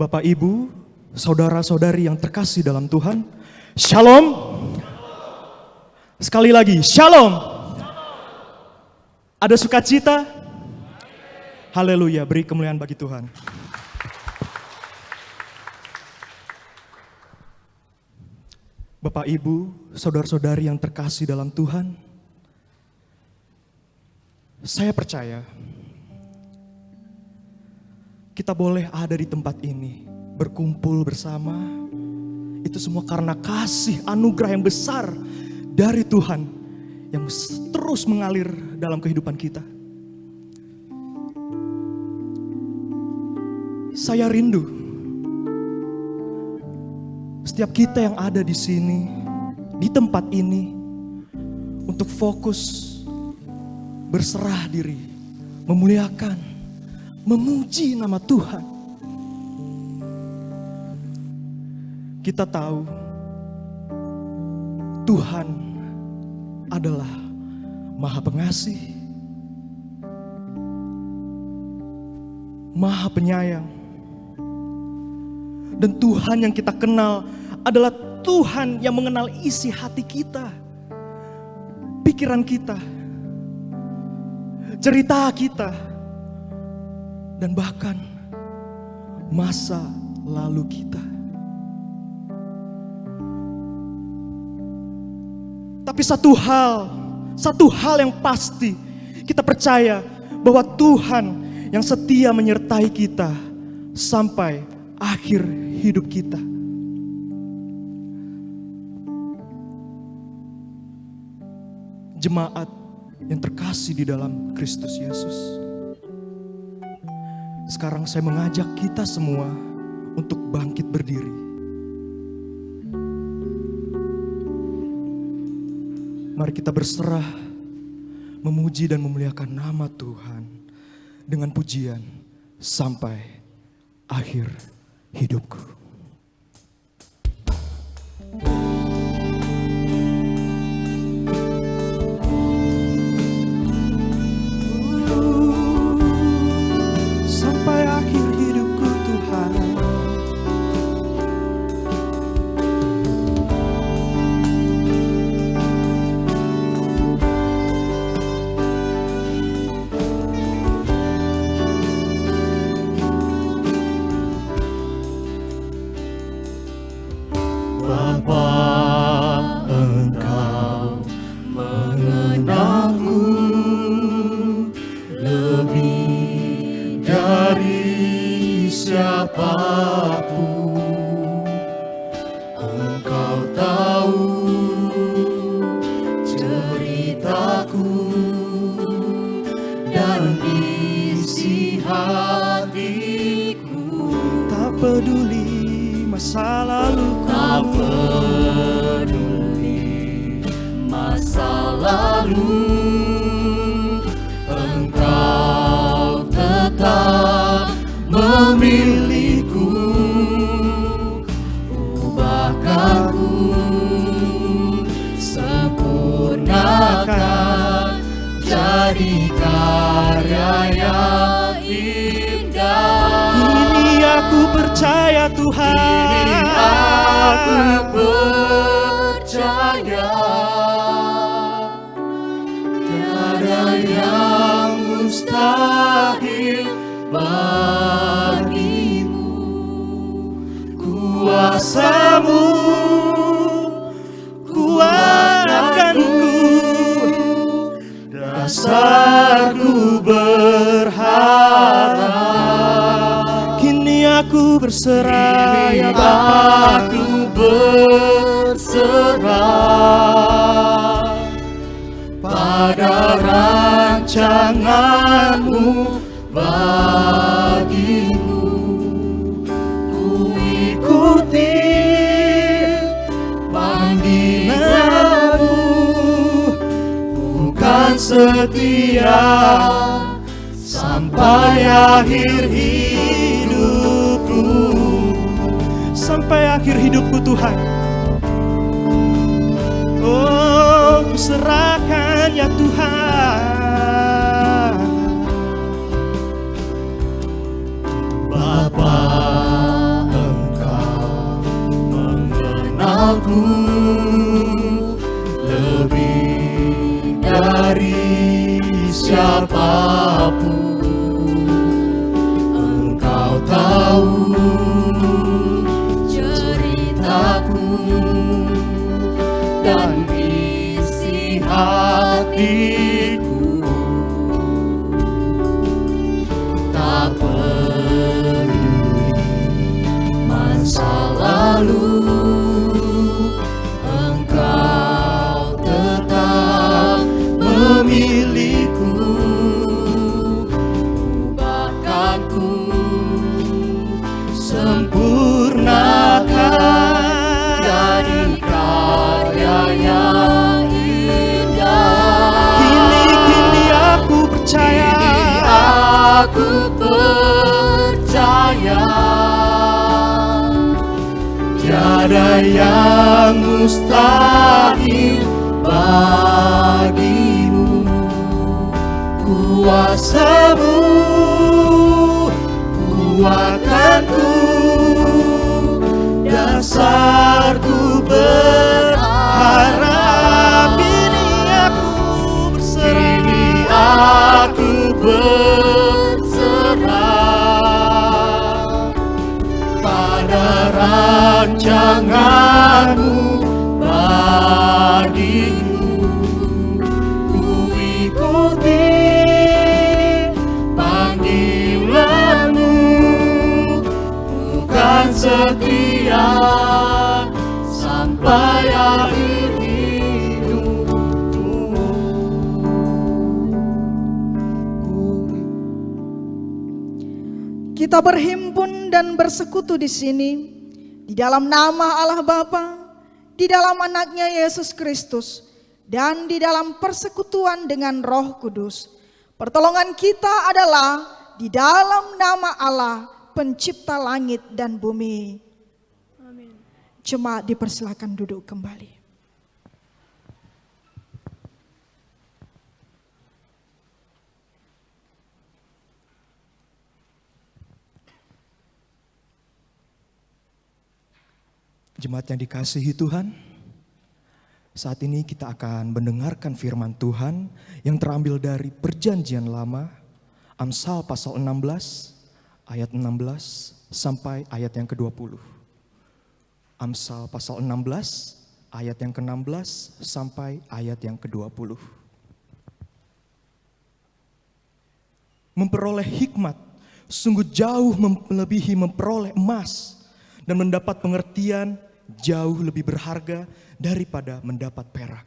Bapak, Ibu, saudara-saudari yang terkasih dalam Tuhan, Shalom. Sekali lagi, Shalom. Ada sukacita? Haleluya, beri kemuliaan bagi Tuhan. Bapak, Ibu, saudara-saudari yang terkasih dalam Tuhan, saya percaya kita boleh ada di tempat ini, berkumpul bersama. Itu semua karena kasih anugerah yang besar dari Tuhan yang terus mengalir dalam kehidupan kita. Saya rindu setiap kita yang ada di sini, di tempat ini, untuk fokus berserah diri, memuliakan, memuji nama Tuhan. Kita tahu Tuhan adalah Maha Pengasih, Maha Penyayang. Dan Tuhan yang kita kenal adalah Tuhan yang mengenal isi hati kita, pikiran kita, cerita kita, dan bahkan masa lalu kita. Tapi satu hal yang pasti, kita percaya bahwa Tuhan yang setia menyertai kita sampai akhir hidup kita. Jemaat yang terkasih di dalam Kristus Yesus, sekarang saya mengajak kita semua untuk bangkit berdiri. Mari kita berserah, memuji dan memuliakan nama Tuhan dengan pujian sampai akhir hidupku. Sampai akhir hidupku Tuhan. Bapa, Engkau mengenalku lebih dari siapapun. Engkau tahu ceritaku dan isi hatiku. Tak peduli masa laluku, tak peduli masa lalu, Engkau tetap memilihku. Ubahkanku, sempurnakan, jadi karya yang indah. kini aku percaya Tuhan. Aku percaya tiada yang mustahil bagimu. Kuasa-Mu kuatkanku, dasarku berharap. Kini aku berserah, ya Bapa. Aku berserah pada rancangan-Mu bagiku. Ku ikuti panggilan-Mu, bukan setia sampai akhir hidupku. Sampai akhir hidupku Tuhan. Oh, ku serahkan ya Tuhan. Bapa, apapun, Engkau tahu ceritaku dan isi hatiku. Tak peduli masa lalu, Engkau tetap memilihku. Bahkan ku sempurnakan jadi karya yang indah. Kini aku percaya, Aku percaya tiada yang mustahil bagimu. Kuasa-Mu kuatkanku, dasarku berharap. kini aku berserah. Kini aku berserah pada rancangan-Mu bagiku. Ku ikuti panggilan-Mu, bukan setia sampai akhir hidupku. Kita berhimpun dan bersekutu di sini di dalam nama Allah Bapa, di dalam anaknya Yesus Kristus, dan di dalam persekutuan dengan Roh Kudus. Pertolongan kita adalah di dalam nama Allah, pencipta langit dan bumi. Amin. Cuma dipersilakan duduk kembali. Jemaat yang dikasihi Tuhan, saat ini kita akan mendengarkan firman Tuhan yang terambil dari Perjanjian Lama, Amsal pasal 16, ayat 16 sampai ayat yang ke-20. Amsal pasal 16, ayat yang ke-16 sampai ayat yang ke-20. Memperoleh hikmat sungguh jauh melebihi memperoleh emas, dan mendapat pengertian jauh lebih berharga daripada mendapat perak.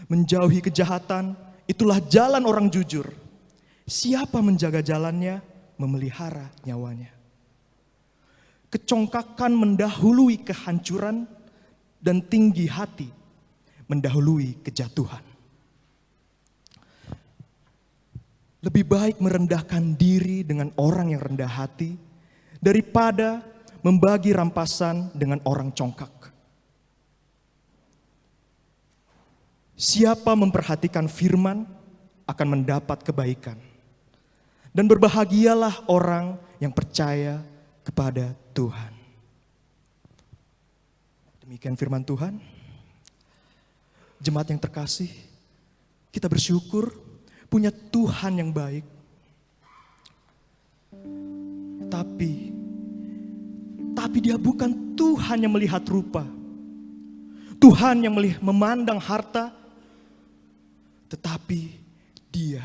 Menjauhi kejahatan, itulah jalan orang jujur. Siapa menjaga jalannya, memelihara nyawanya. Kecongkakan mendahului kehancuran, dan tinggi hati mendahului kejatuhan. Lebih baik merendahkan diri dengan orang yang rendah hati daripada membagi rampasan dengan orang congkak. Siapa memperhatikan firman akan mendapat kebaikan, dan berbahagialah orang yang percaya kepada Tuhan. Demikian firman Tuhan. Jemaat yang terkasih, kita bersyukur punya Tuhan yang baik. Tapi Dia bukan Tuhan yang melihat rupa, Tuhan yang memandang harta, tetapi Dia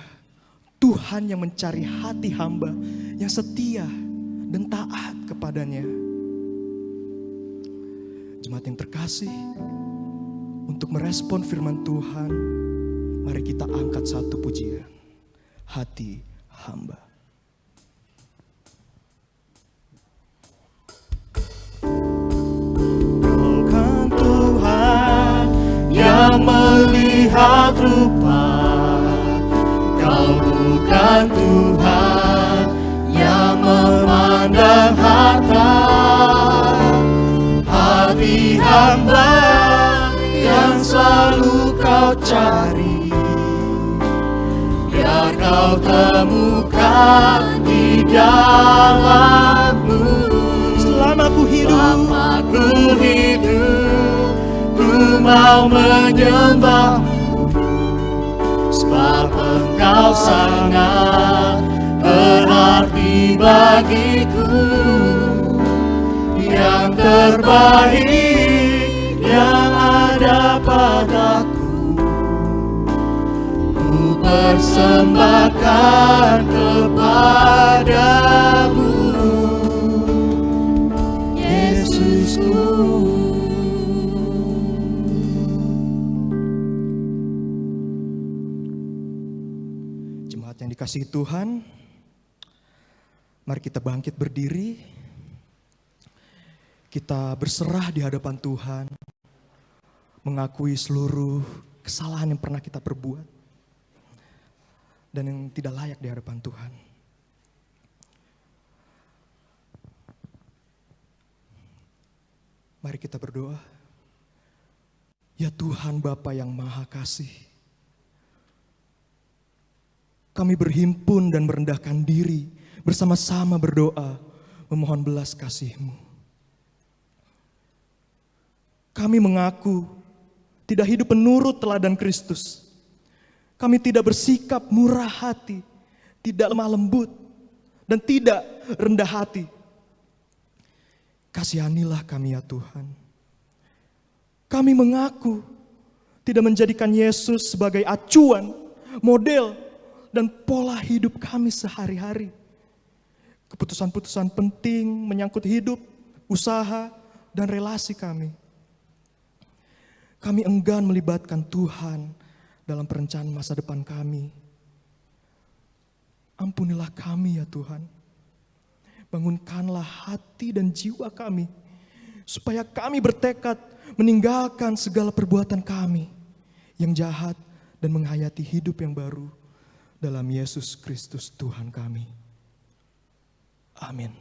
Tuhan yang mencari hati hamba yang setia dan taat kepadanya. Jemaat yang terkasih, untuk merespon firman Tuhan, mari kita angkat satu pujian, hati hamba. Yang melihat rupa, Kau bukan Tuhan yang memandang harta. Hati hamba yang selalu Kau cari, biar Kau temukan di dalam-Mu. Selama ku hidup, ku mau menyembah-Mu, sebab Kau sangat berarti bagiku, yang terbaik yang ada padaku, ku persembahkan kepadamu, Yesusku. Jemaat yang dikasihi Tuhan, mari kita bangkit berdiri. Kita berserah di hadapan Tuhan, mengakui seluruh kesalahan yang pernah kita perbuat dan yang tidak layak di hadapan Tuhan. Mari kita berdoa. Ya Tuhan Bapa yang Maha Kasih, kami berhimpun dan merendahkan diri bersama-sama berdoa memohon belas kasih-Mu. Kami mengaku tidak hidup menurut teladan Kristus. Kami tidak bersikap murah hati, tidak lemah lembut, dan tidak rendah hati. Kasihanilah kami ya Tuhan. Kami mengaku tidak menjadikan Yesus sebagai acuan, model, dan pola hidup kami sehari-hari. Keputusan-keputusan penting menyangkut hidup, usaha, dan relasi kami. Kami enggan melibatkan Tuhan dalam perencanaan masa depan kami. Ampunilah kami ya Tuhan. Bangunkanlah hati dan jiwa kami, supaya kami bertekad meninggalkan segala perbuatan kami yang jahat dan menghayati hidup yang baru dalam Yesus Kristus Tuhan kami. Amin.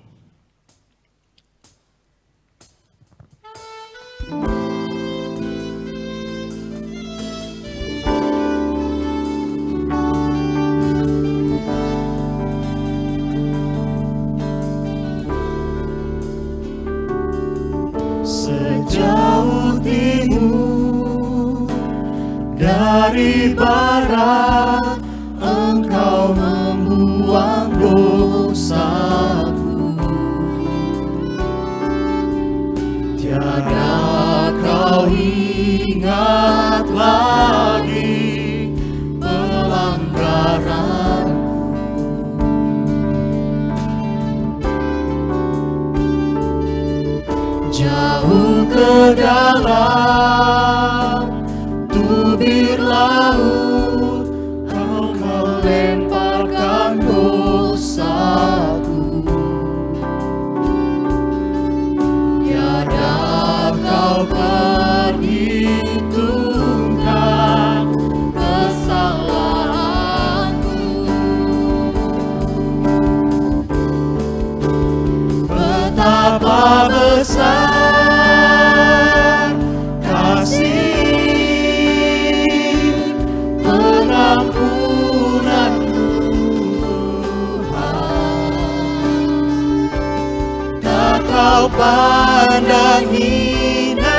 Sejauh timur dari barat, Engkau membuang dosaku. Tiada kau ingat lagi pelanggaranku. Jauh ke dalam tubir laut, Engkau lemparkan dosaku. Tiada kau perhitungkan kesalahanku. Betapa besar Kau pandang hina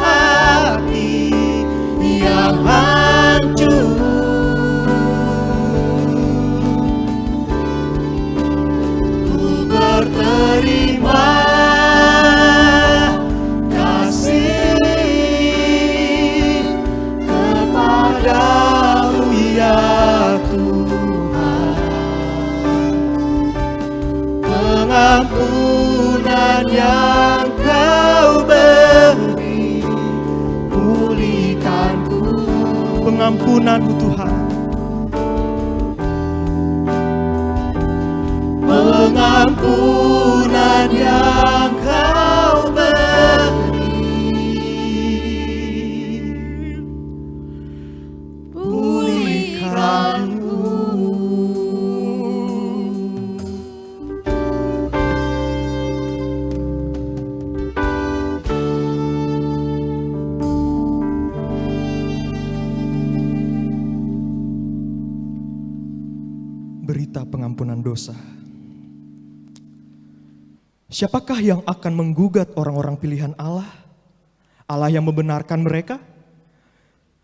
hati yang hancur. Ku berterima kasih kepadamu ya Tuhan. Pengampunan yang Kau beri, pulihkanku. Pengampunan-Mu Tuhan. Pengampunan yang Kau beri, pulihkanku. Berita pengampunan dosa. Siapakah yang akan menggugat orang-orang pilihan Allah? Allah yang membenarkan mereka?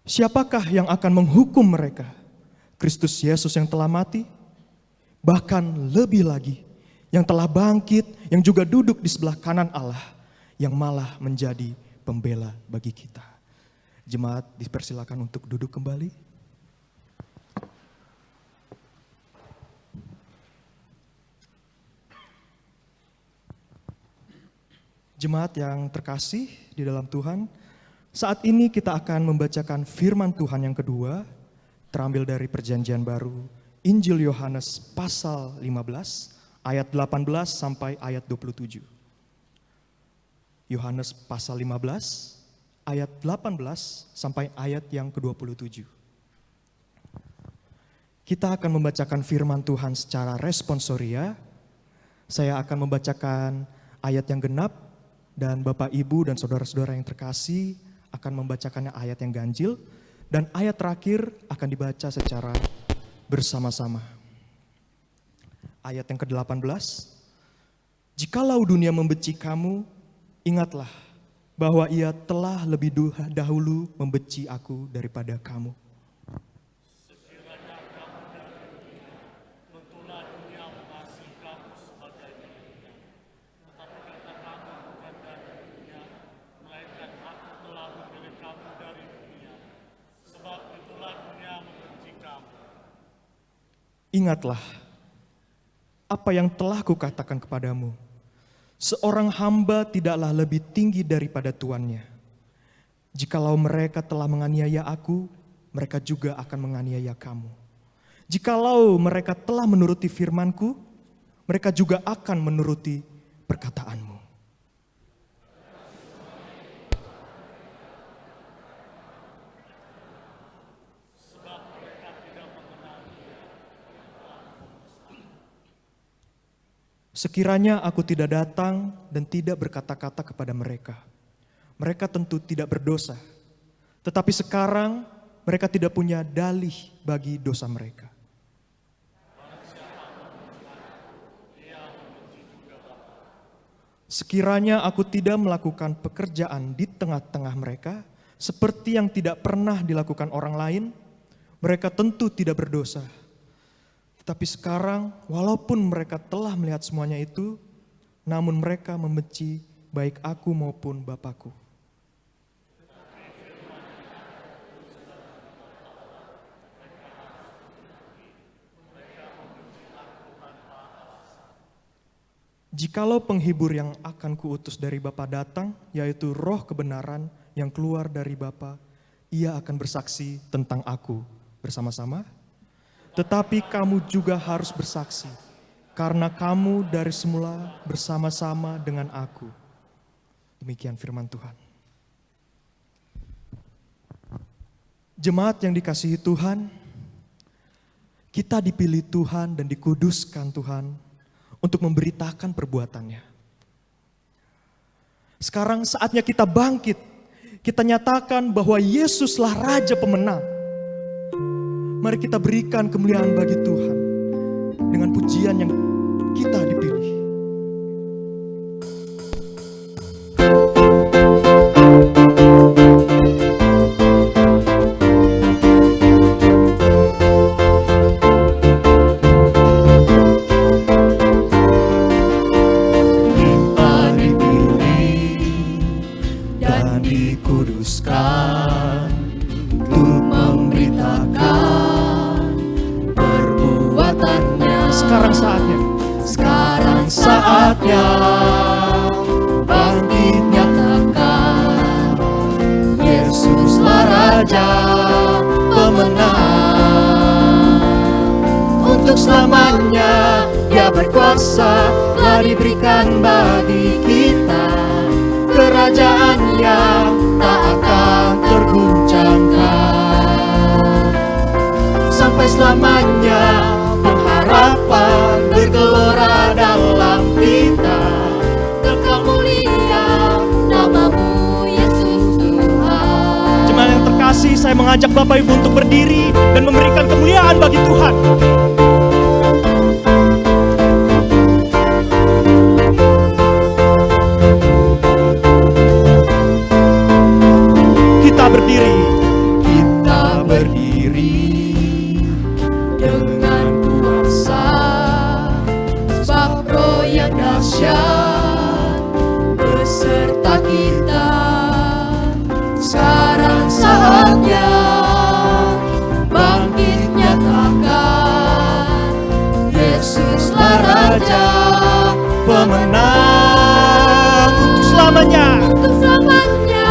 Siapakah yang akan menghukum mereka? Kristus Yesus yang telah mati, bahkan lebih lagi yang telah bangkit, yang juga duduk di sebelah kanan Allah, yang malah menjadi pembela bagi kita. Jemaat dipersilakan untuk duduk kembali. Jemaat yang terkasih di dalam Tuhan, saat ini kita akan membacakan firman Tuhan yang kedua, terambil dari Perjanjian Baru, Injil Yohanes pasal 15, ayat 18 sampai ayat 27. Yohanes pasal 15, ayat 18 sampai ayat yang ke-27. Kita akan membacakan firman Tuhan secara responsoria. Saya akan membacakan ayat yang genap, dan Bapak, Ibu, dan saudara-saudara yang terkasih akan membacakannya ayat yang ganjil, dan ayat terakhir akan dibaca secara bersama-sama. Ayat yang ke-18, jikalau dunia membenci kamu, ingatlah bahwa ia telah lebih dahulu membenci aku daripada kamu. Ingatlah apa yang telah kukatakan kepadamu. Seorang hamba tidaklah lebih tinggi daripada tuannya. Jikalau mereka telah menganiaya aku, mereka juga akan menganiaya kamu. Jikalau mereka telah menuruti firman-Ku, mereka juga akan menuruti perkataanmu. Sekiranya aku tidak datang dan tidak berkata-kata kepada mereka, mereka tentu tidak berdosa. Tetapi sekarang mereka tidak punya dalih bagi dosa mereka. Sekiranya aku tidak melakukan pekerjaan di tengah-tengah mereka, seperti yang tidak pernah dilakukan orang lain, mereka tentu tidak berdosa. Tapi sekarang, walaupun mereka telah melihat semuanya itu, namun mereka membenci baik aku maupun Bapakku. Jikalau penghibur yang akan kuutus dari Bapa datang, yaitu Roh kebenaran yang keluar dari Bapa, ia akan bersaksi tentang aku bersama-sama. Tetapi kamu juga harus bersaksi, karena kamu dari semula bersama-sama dengan aku. Demikian firman Tuhan. Jemaat yang dikasihi Tuhan, kita dipilih Tuhan dan dikuduskan Tuhan untuk memberitakan perbuatannya. Sekarang saatnya kita bangkit, kita nyatakan bahwa Yesuslah Raja pemenang. Mari kita berikan kemuliaan bagi Tuhan dengan pujian yang kita dipilih. Kita dipilih dan dikuduskan untuk memberitakan Sekarang saatnya bangkit nyatakan Yesuslah Raja pemenang. Untuk selamanya Dia berkuasa, telah diberikan bagi kita kerajaan yang tak akan terguncangkan. Sampai selamanya pengharapan bergelora dalam kita, kekal mulia nama-Mu Yesus Tuhan. Jemaat yang terkasih, saya mengajak Bapak Ibu untuk berdiri dan memberikan kemuliaan bagi Tuhan. Kita berdiri menang untuk selamanya. Untuk selamanya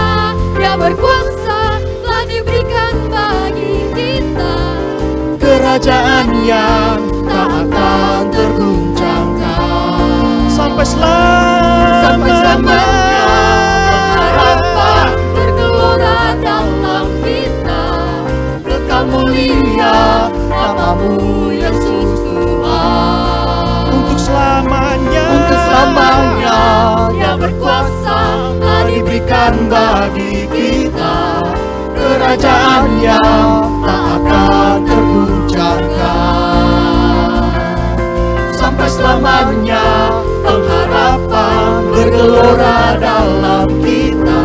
Dia berkuasa, telah diberikan bagi kita kerajaan yang tak akan terguncangkan. Sampai selamanya pengharapan bergelora dalam kita. Kekal mulia namamu Yesus Tuhan. untuk selamanya. Untuk selamanya Dia berkuasa, telah diberikan bagi kita kerajaan yang tak akan terguncangkan. Sampai selamanya pengharapan bergelora dalam kita.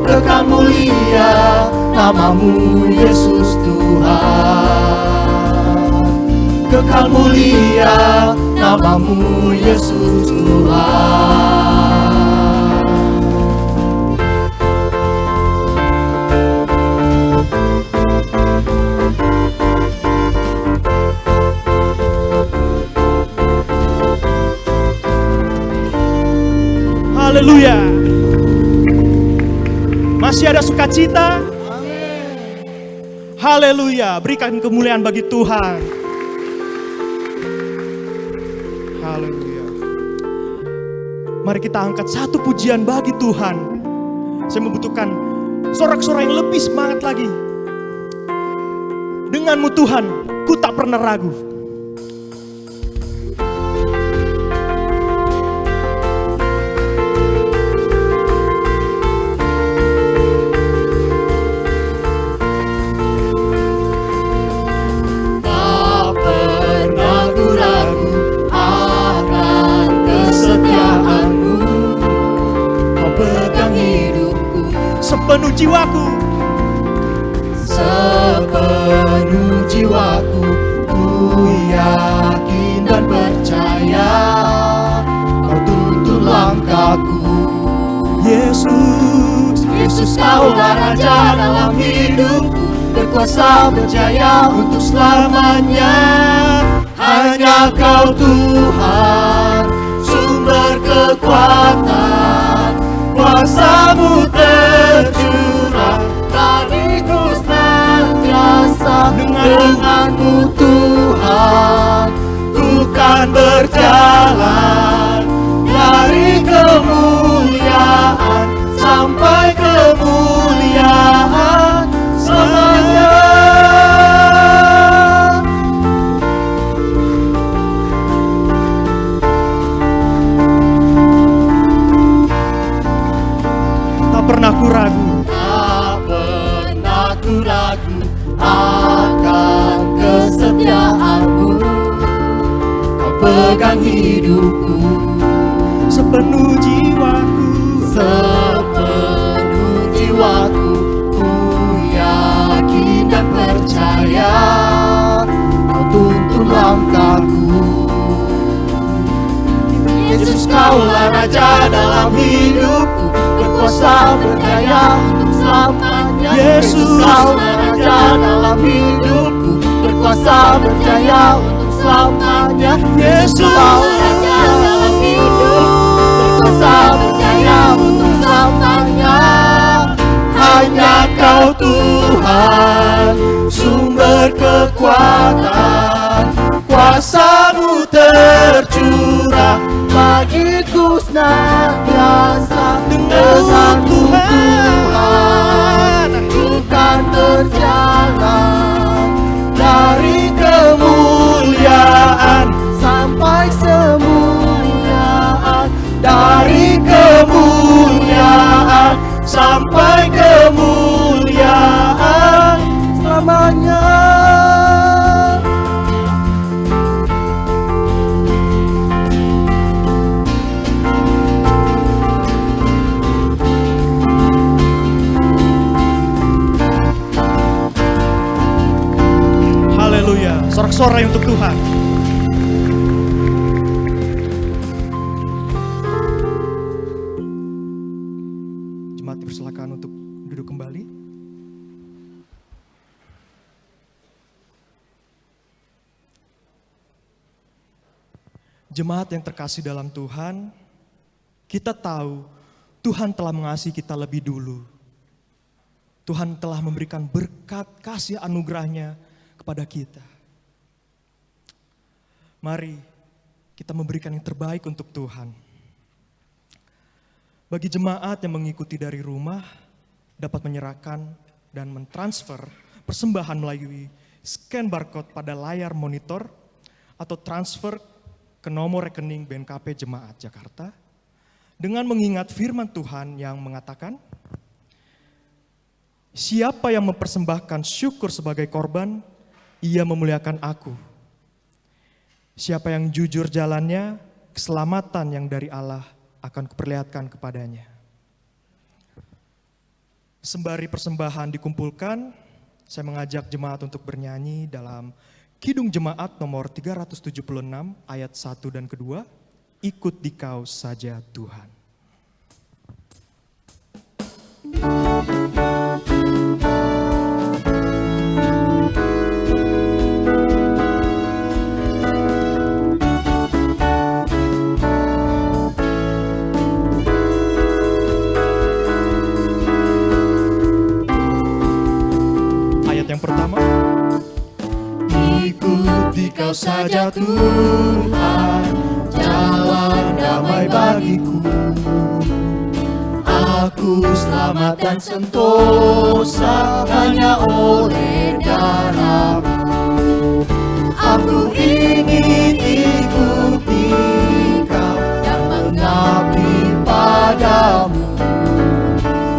Kekal mulia namamu Yesus Tuhan. Kekal mulia namamu Yesus Tuhan. Haleluya. Masih ada sukacita? Haleluya. Berikan kemuliaan bagi Tuhan. Haleluya. Mari kita angkat satu pujian bagi Tuhan. Saya membutuhkan sorak-sorai yang lebih semangat lagi. Denganmu Tuhan, ku tak pernah ragu. Tak pernah ku ragu akan kesetiaanmu. Kau pegang hidupku Sepenuh jiwaku, sepenuh jiwaku. Ku yakin dan percaya Kau tuntun langkahku. Yesus. Yesus, Kaulah Raja dalam hidupku, berkuasa berjaya untuk selamanya. Hanya Kau Tuhan, sumber kekuatan. Kuasa-Mu tercurah dariku senantiasa. Dengan-Mu Tuhan, ku kan berjalan dari kemuliaan sampai kemuliaan selamanya. Tak pernah ku ragu. Tak pernah ku ragu akan kesetiaanmu. Kau pegang hidupku, Sepenuh jiwaku, sepenuh jiwaku. Ku yakin dan percaya Kau tuntun langkahku. Yesus, Kaulah Raja dalam hidupku, berkuasa berjaya untuk selamanya. Yesus. Kaulah Raja dalam hidupku, berkuasa berjaya untuk selamanya. Yesus. Kaulah Raja dalam hidupku, berkuasa berjaya untuk selamanya. Hanya Kau Tuhan, sumber kekuatan. Kuasa-Mu tercurah bagiku senantiasa. Dengan Tuhan, ku kan berjalan dari kemuliaan sampai kemuliaan. Dari kemuliaan sampai kemuliaan selamanya. haleluya. Sorak-sorai untuk Tuhan. Jemaat dipersilakan untuk duduk kembali. Jemaat yang terkasih dalam Tuhan, kita tahu Tuhan telah mengasihi kita lebih dulu. Tuhan telah memberikan berkat kasih anugerahnya kepada kita. Mari kita memberikan yang terbaik untuk Tuhan. Bagi jemaat yang mengikuti dari rumah, dapat menyerahkan dan mentransfer persembahan melalui scan barcode pada layar monitor atau transfer ke nomor rekening BNKP Jemaat Jakarta dengan mengingat firman Tuhan yang mengatakan, siapa yang mempersembahkan syukur sebagai korban, ia memuliakan aku. Siapa yang jujur jalannya, keselamatan yang dari Allah akan kuperlihatkan kepadanya. Sembari persembahan dikumpulkan, saya mengajak jemaat untuk bernyanyi dalam Kidung Jemaat nomor 376 ayat 1 dan kedua, ikut Dikau saja Tuhan. Ayat yang pertama, Kau saja Tuhan, jalan damai bagiku. Aku selamat dan sentosa hanya oleh darah-Mu. Aku ingin ikuti Kau dan mengabdi padamu.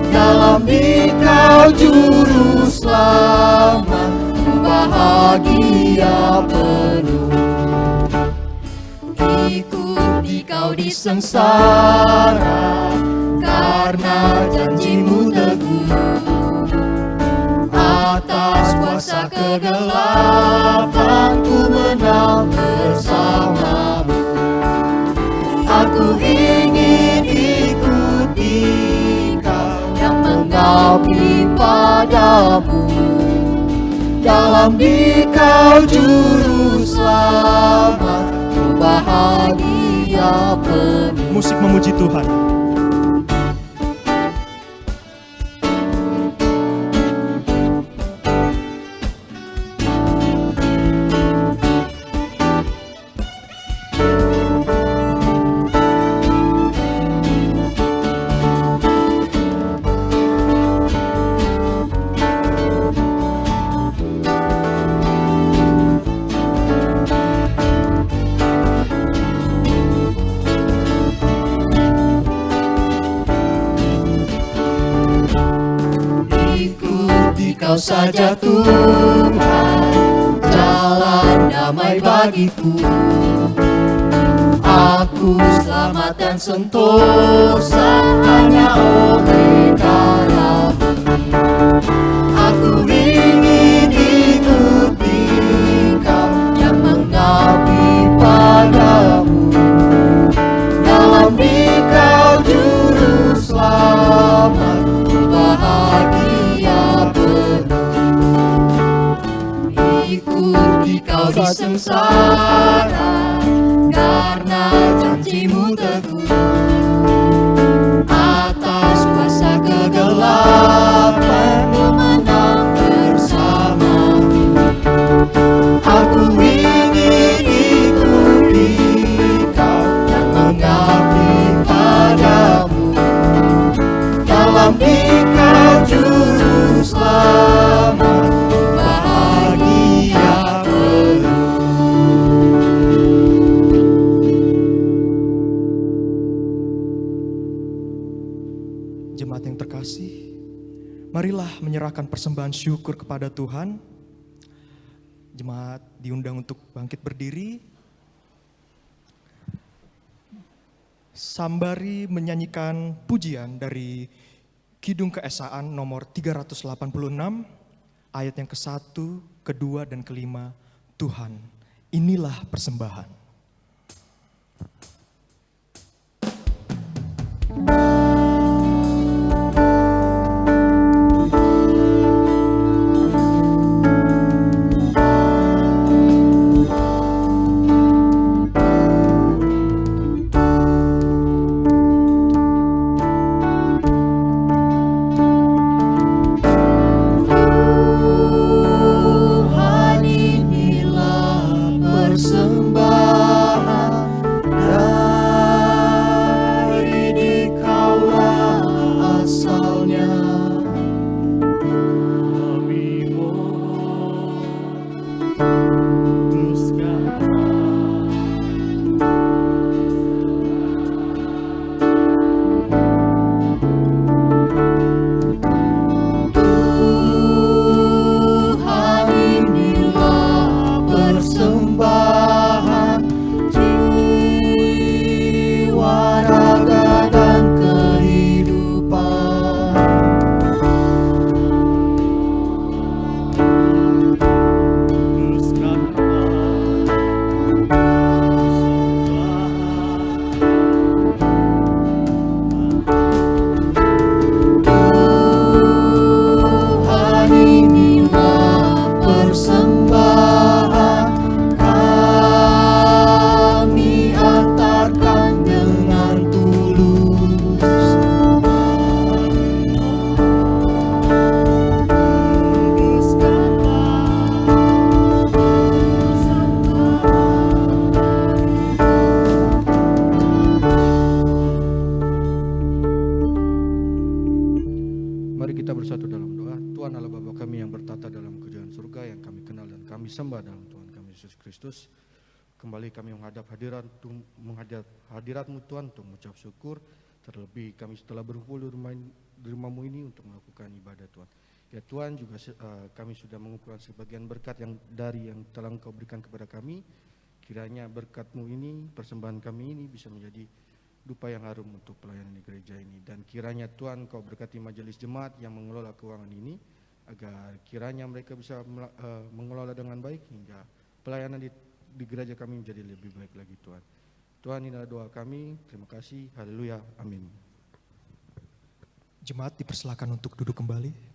Dalam Dikau juru selamat, bahagia penuh. Ikut Dikau di sengsara, karena janji-Mu teguh. Atas kuasa kegelapan ku menang bersama-Mu. Aku ingin ikuti Kau yang mengabdi padamu. Dalam Dikau juru selamat, bahagia penuh. musik memuji Tuhan. Kau saja Tuhan, jalan damai bagiku. Aku selamat dan sentosa hanya oleh darah-Mu. Aku ingin ikuti Kau yang mengabdi padamu. Dalam Dikau juru selamat, bahagia penuh. Ikut Dikau di sengsara, karena janji-Mu teguh. Atas kuasa kegelapan ku menang bersama-Mu. Aku ingin ikuti Kau dan mengabdi padamu. Dalam Dikau juru selamat, bahagia penuh. Jemaat yang terkasih, marilah menyerahkan persembahan syukur kepada Tuhan. Jemaat diundang untuk bangkit berdiri. Sambari menyanyikan pujian dari Kidung Keesaan nomor 386, ayat yang ke-1, ke-2, dan ke-5. Tuhan, inilah persembahan. persembahan dari Dikaulah asalnya. Kami memutuskan Tuhan, inilah persembahan jiwa, raga, dan kehidupan. Tuhan, inilah persembahan kami antarkan dengan tulus. Mari kita bersatu dalam doa. Tuhan Allah Bapa kami yang bertata dalam kerajaan surga, yang kami kenal dan kami sembah dalam Tuhan kami Yesus Kristus. Kembali kami menghadap hadirat-Mu Tuhan untuk mengucap syukur. Terlebih kami setelah berkumpul di rumah-Mu ini untuk melakukan ibadah Tuhan. Ya Tuhan, juga kami sudah mengumpulkan sebagian berkat yang telah Engkau berikan kepada kami. Kiranya berkat-Mu ini, persembahan kami ini bisa menjadi dupa yang harum untuk pelayanan di gereja ini. Dan kiranya Tuhan Kau berkati majelis jemaat yang mengelola keuangan ini, agar kiranya mereka bisa mengelola dengan baik hingga pelayanan di gereja kami menjadi lebih baik lagi Tuhan. Tuhan, inilah doa kami. Terima kasih. Haleluya. Amin. Jemaat dipersilakan untuk duduk kembali.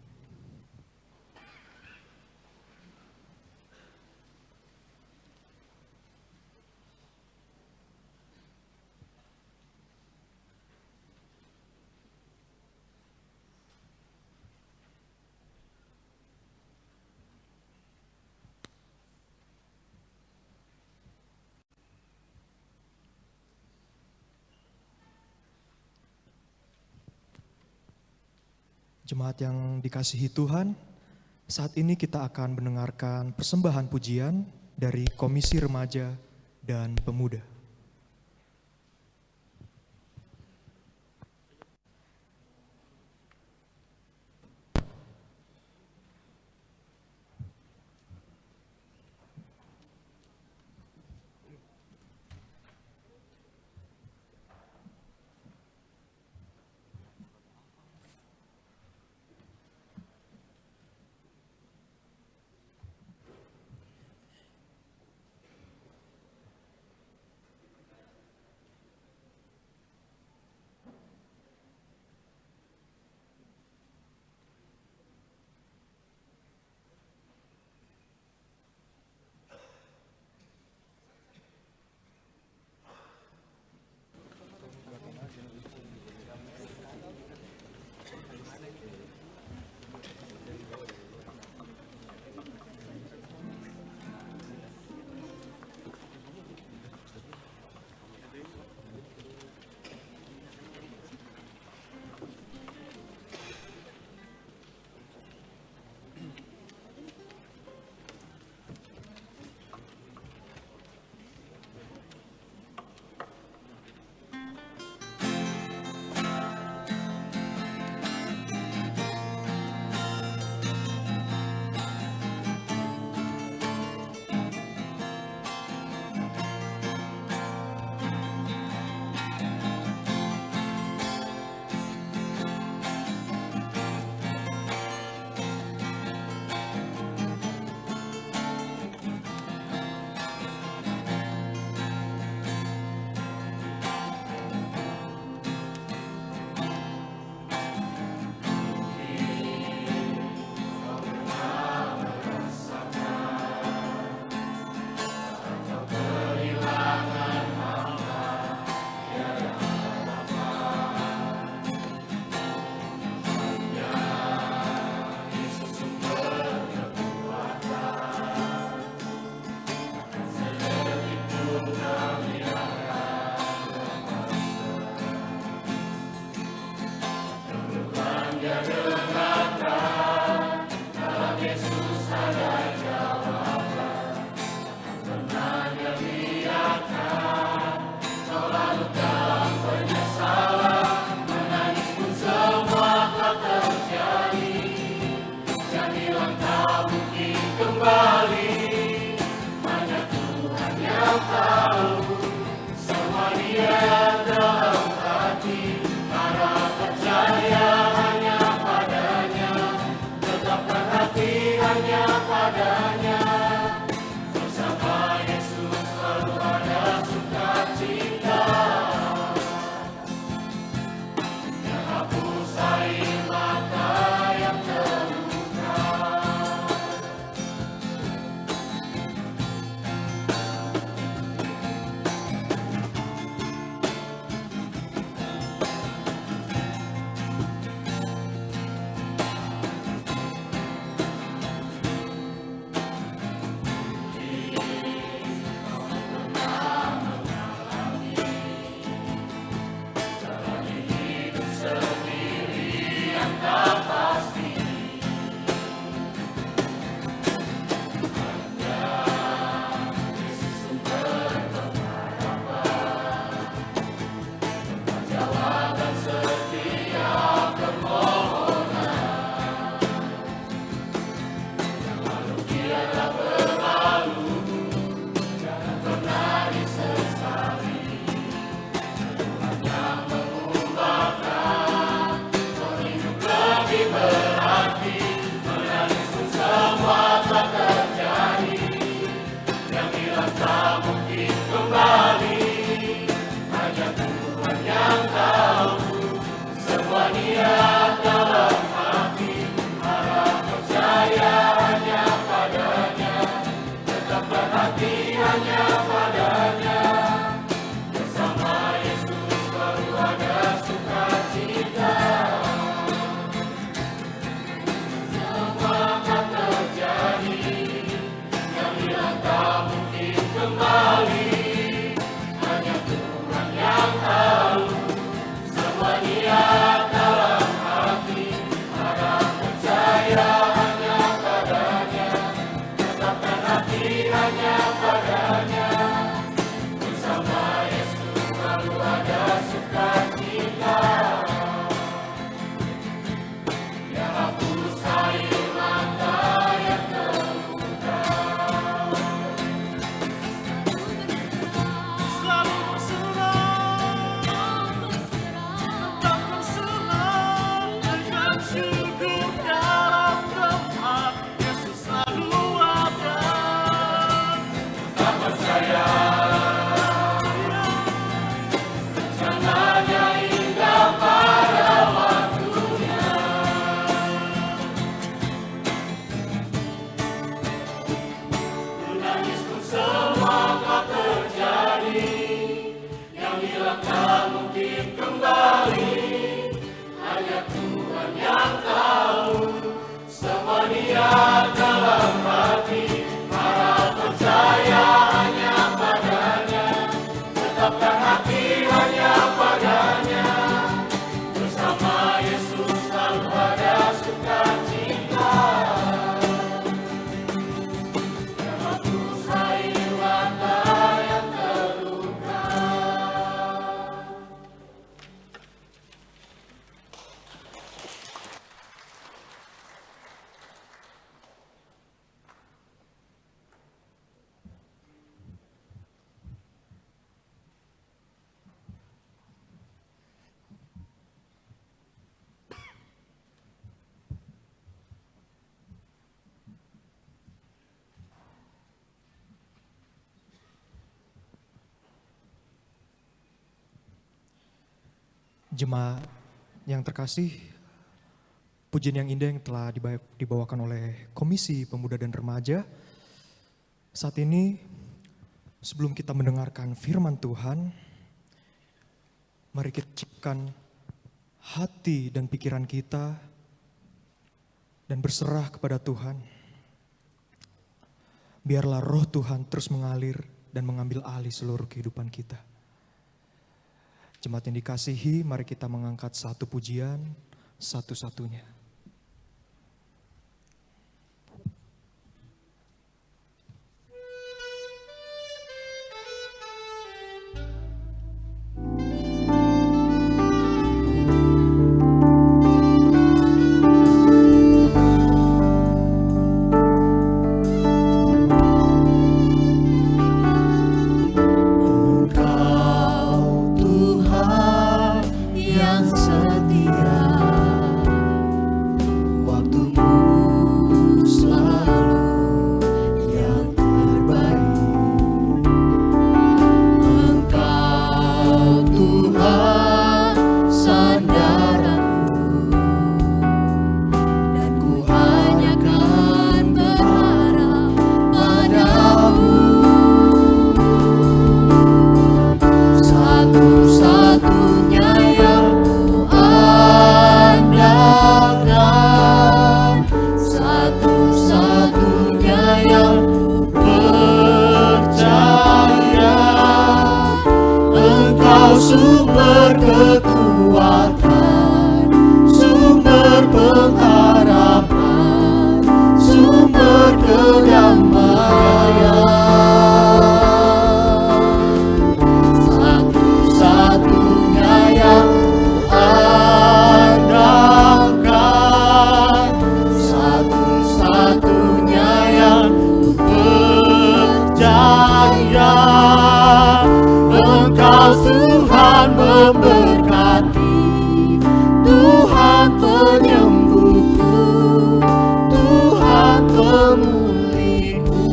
Jemaat yang dikasihi Tuhan, saat ini kita akan mendengarkan persembahan pujian dari Komisi Remaja dan Pemuda. Jemaat yang terkasih, pujian yang indah yang telah dibawakan oleh Komisi Pemuda dan Remaja. Saat ini, sebelum kita mendengarkan firman Tuhan, mari kita cipkan hati dan pikiran kita dan berserah kepada Tuhan. Biarlah roh Tuhan terus mengalir dan mengambil alih seluruh kehidupan kita. Jemaat yang dikasihi, mari kita mengangkat satu pujian satu-satunya. Sumber kekuatan, sumber pengharapan, sumber kedamaian. Satu-satunya yang andalkan, satu-satunya yang percaya. Engkau Tuhan memberkati, Tuhan penyembuhku, Tuhan pemulihku.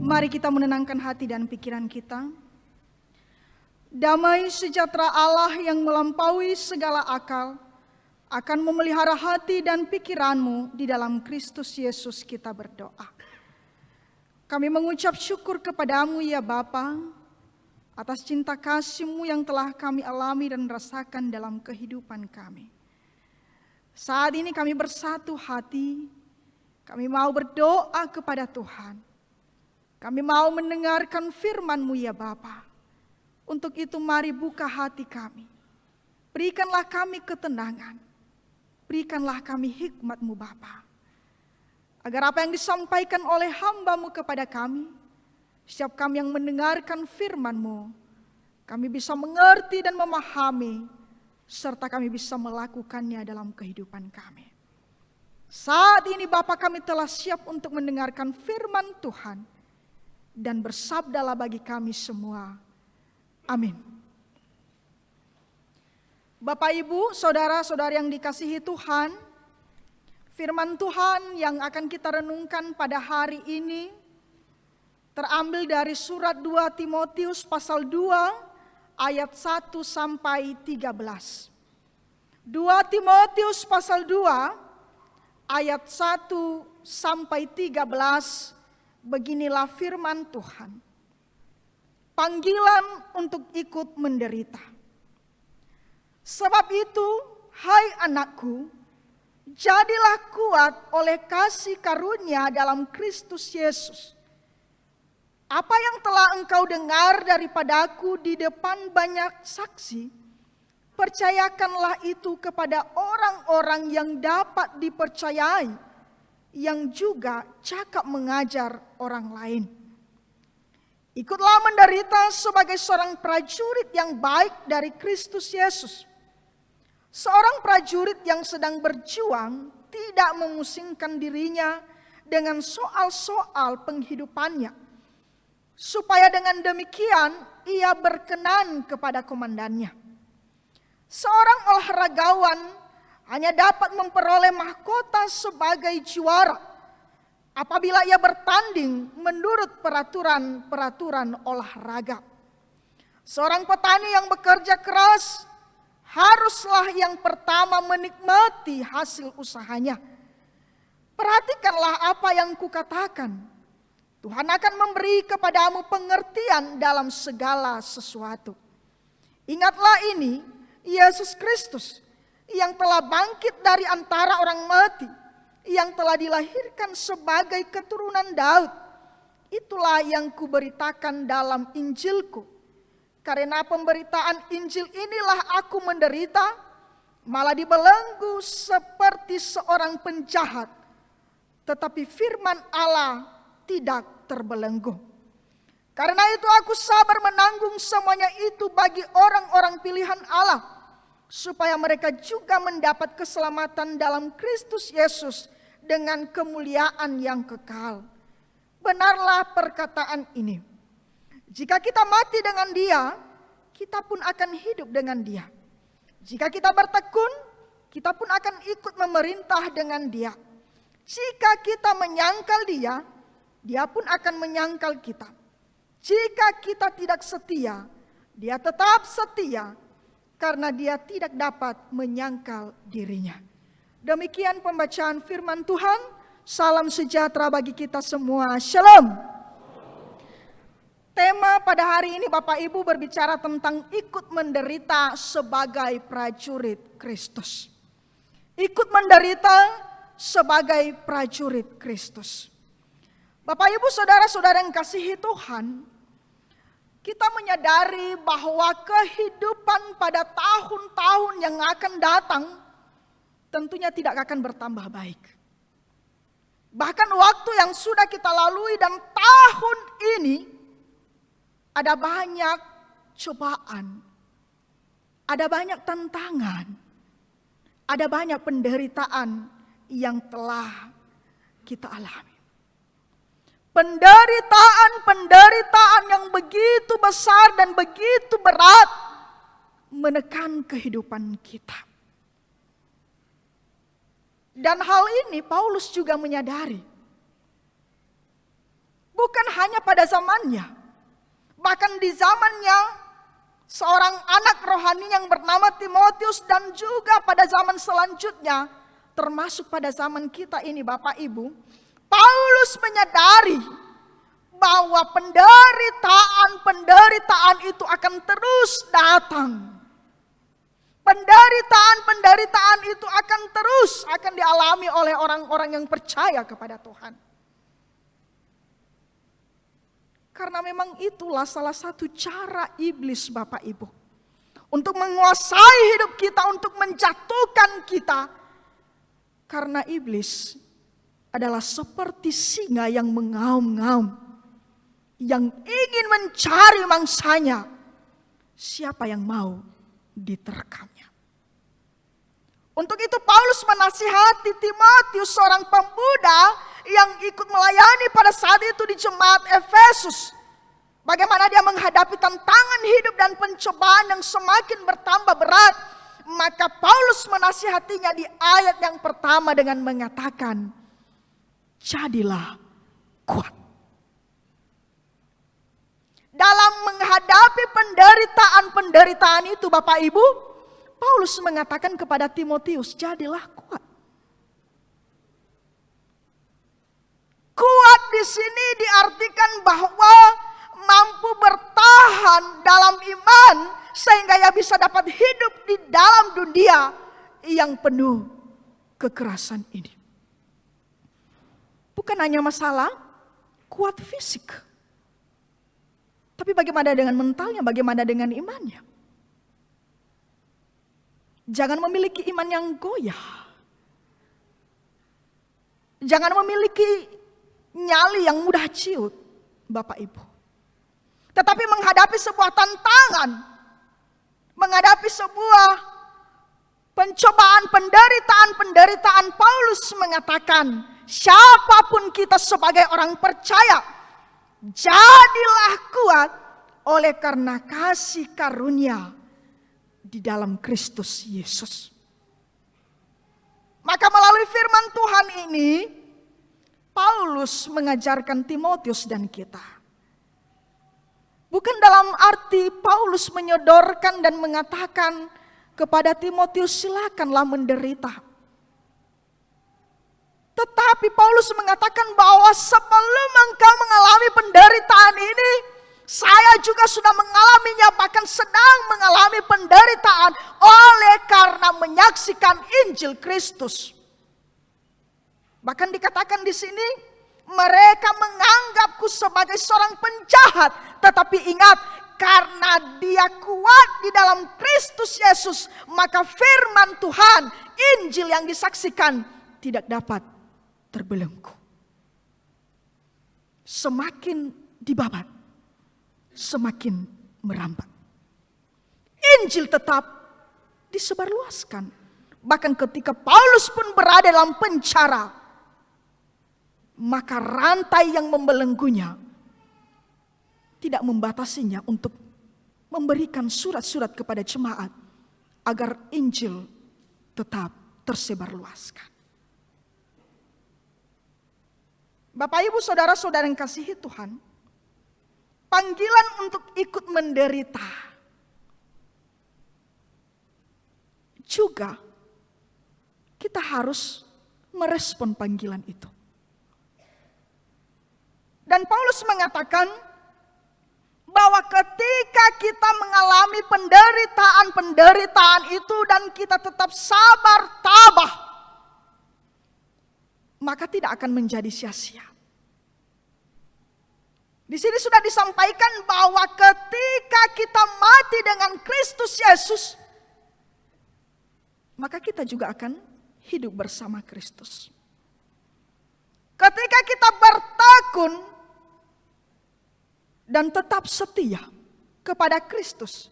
Mari kita menenangkan hati dan pikiran kita. Damai sejahtera Allah yang melampaui segala akal akan memelihara hati dan pikiranmu di dalam Kristus Yesus kita berdoa. Kami mengucap syukur kepadamu ya Bapa, atas cinta kasih-Mu yang telah kami alami dan rasakan dalam kehidupan kami. Saat ini kami bersatu hati, kami mau berdoa kepada Tuhan. Kami mau mendengarkan firman-Mu ya Bapa. Untuk itu mari buka hati kami. Berikanlah kami ketenangan. Berikanlah kami hikmat-Mu Bapa. Agar apa yang disampaikan oleh hamba-Mu kepada kami, setiap kami yang mendengarkan firman-Mu, kami bisa mengerti dan memahami, serta kami bisa melakukannya dalam kehidupan kami. Saat ini Bapa, kami telah siap untuk mendengarkan firman Tuhan, dan bersabdalah bagi kami semua. Amin. Bapak, Ibu, saudara-saudari yang dikasihi Tuhan, firman Tuhan yang akan kita renungkan pada hari ini terambil dari surat 2 Timotius pasal 2 ayat 1 sampai 13. 2 Timotius pasal 2 ayat 1 sampai 13, beginilah firman Tuhan. Panggilan untuk ikut menderita. Sebab itu, hai anakku, jadilah kuat oleh kasih karunia dalam Kristus Yesus. Apa yang telah engkau dengar daripadaku di depan banyak saksi, percayakanlah itu kepada orang-orang yang dapat dipercayai, yang juga cakap mengajar orang lain. Ikutlah menderita sebagai seorang prajurit yang baik dari Kristus Yesus. Seorang prajurit yang sedang berjuang tidak memusingkan dirinya dengan soal-soal penghidupannya, supaya dengan demikian ia berkenan kepada komandannya. Seorang olahragawan hanya dapat memperoleh mahkota sebagai juara apabila ia bertanding menurut peraturan-peraturan olahraga. Seorang petani yang bekerja keras haruslah yang pertama menikmati hasil usahanya. Perhatikanlah apa yang kukatakan. Tuhan akan memberi kepadamu pengertian dalam segala sesuatu. Ingatlah ini, Yesus Kristus yang telah bangkit dari antara orang mati, yang telah dilahirkan sebagai keturunan Daud. Itulah yang kuberitakan dalam Injilku. Karena pemberitaan Injil inilah aku menderita, malah dibelenggu seperti seorang penjahat. Tetapi firman Allah tidak terbelenggu. Karena itu aku sabar menanggung semuanya itu bagi orang-orang pilihan Allah, supaya mereka juga mendapat keselamatan dalam Kristus Yesus dengan kemuliaan yang kekal. Benarlah perkataan ini. Jika kita mati dengan Dia, kita pun akan hidup dengan Dia. Jika kita bertekun, kita pun akan ikut memerintah dengan Dia. Jika kita menyangkal Dia, Dia pun akan menyangkal kita. Jika kita tidak setia, Dia tetap setia, karena Dia tidak dapat menyangkal dirinya. Demikian pembacaan firman Tuhan. Salam sejahtera bagi kita semua. Shalom. Tema pada hari ini Bapak Ibu berbicara tentang ikut menderita sebagai prajurit Kristus. Ikut menderita sebagai prajurit Kristus. Bapak Ibu saudara-saudara yang kasihi Tuhan, kita menyadari bahwa kehidupan pada tahun-tahun yang akan datang tentunya tidak akan bertambah baik. Bahkan waktu yang sudah kita lalui dan tahun ini ada banyak cobaan, ada banyak tantangan, ada banyak penderitaan yang telah kita alami. Penderitaan yang begitu besar dan begitu berat menekan kehidupan kita. Dan hal ini Paulus juga menyadari. Bukan hanya pada zamannya, bahkan di zamannya seorang anak rohani yang bernama Timotius dan juga pada zaman selanjutnya, termasuk pada zaman kita ini Bapak Ibu, Paulus menyadari bahwa penderitaan itu akan terus datang. Penderitaan itu akan dialami oleh orang-orang yang percaya kepada Tuhan. Karena memang itulah salah satu cara iblis Bapak Ibu. Untuk menguasai hidup kita, untuk menjatuhkan kita. Karena iblis adalah seperti singa yang mengaum-ngaum, yang ingin mencari mangsanya. Siapa yang mau diterkamnya? Untuk itu Paulus menasihati Timotius, seorang pemuda yang ikut melayani pada saat itu di jemaat Efesus. Bagaimana dia menghadapi tantangan hidup dan pencobaan yang semakin bertambah berat. Maka Paulus menasihatinya di ayat yang pertama dengan mengatakan, jadilah kuat. Dalam menghadapi penderitaan itu Bapak Ibu, Paulus mengatakan kepada Timotius, jadilah kuat. Kuat di sini diartikan bahwa mampu bertahan dalam iman sehingga ia bisa dapat hidup di dalam dunia yang penuh kekerasan ini. Bukan hanya masalah kuat fisik, tapi bagaimana dengan mentalnya, bagaimana dengan imannya. Jangan memiliki iman yang goyah. Jangan memiliki nyali yang mudah ciut, Bapak Ibu. Tetapi menghadapi sebuah tantangan, menghadapi sebuah pencobaan, penderitaan, Paulus mengatakan, siapapun kita sebagai orang percaya, jadilah kuat oleh karena kasih karunia di dalam Kristus Yesus. Maka melalui firman Tuhan ini, Paulus mengajarkan Timotius dan kita. Bukan dalam arti Paulus menyodorkan dan mengatakan kepada Timotius silakanlah menderita. Tetapi Paulus mengatakan bahwa sebelum engkau mengalami penderitaan ini, saya juga sudah mengalaminya, bahkan sedang mengalami penderitaan oleh karena menyaksikan Injil Kristus. Bahkan dikatakan di sini, mereka menganggapku sebagai seorang penjahat. Tetapi ingat, karena dia kuat di dalam Kristus Yesus, maka firman Tuhan, Injil yang disaksikan tidak dapat terbelenggu. Semakin dibabat, semakin merambat. Injil tetap disebarluaskan. Bahkan ketika Paulus pun berada dalam penjara, maka rantai yang membelenggunya tidak membatasinya untuk memberikan surat-surat kepada jemaat agar Injil tetap tersebarluaskan. Bapak, Ibu, saudara-saudara yang kasihi Tuhan, panggilan untuk ikut menderita juga kita harus merespon panggilan itu. Dan Paulus mengatakan bahwa ketika kita mengalami penderitaan itu dan kita tetap sabar tabah, maka tidak akan menjadi sia-sia. Di sini sudah disampaikan bahwa ketika kita mati dengan Kristus Yesus, maka kita juga akan hidup bersama Kristus. Ketika kita bertekun dan tetap setia kepada Kristus,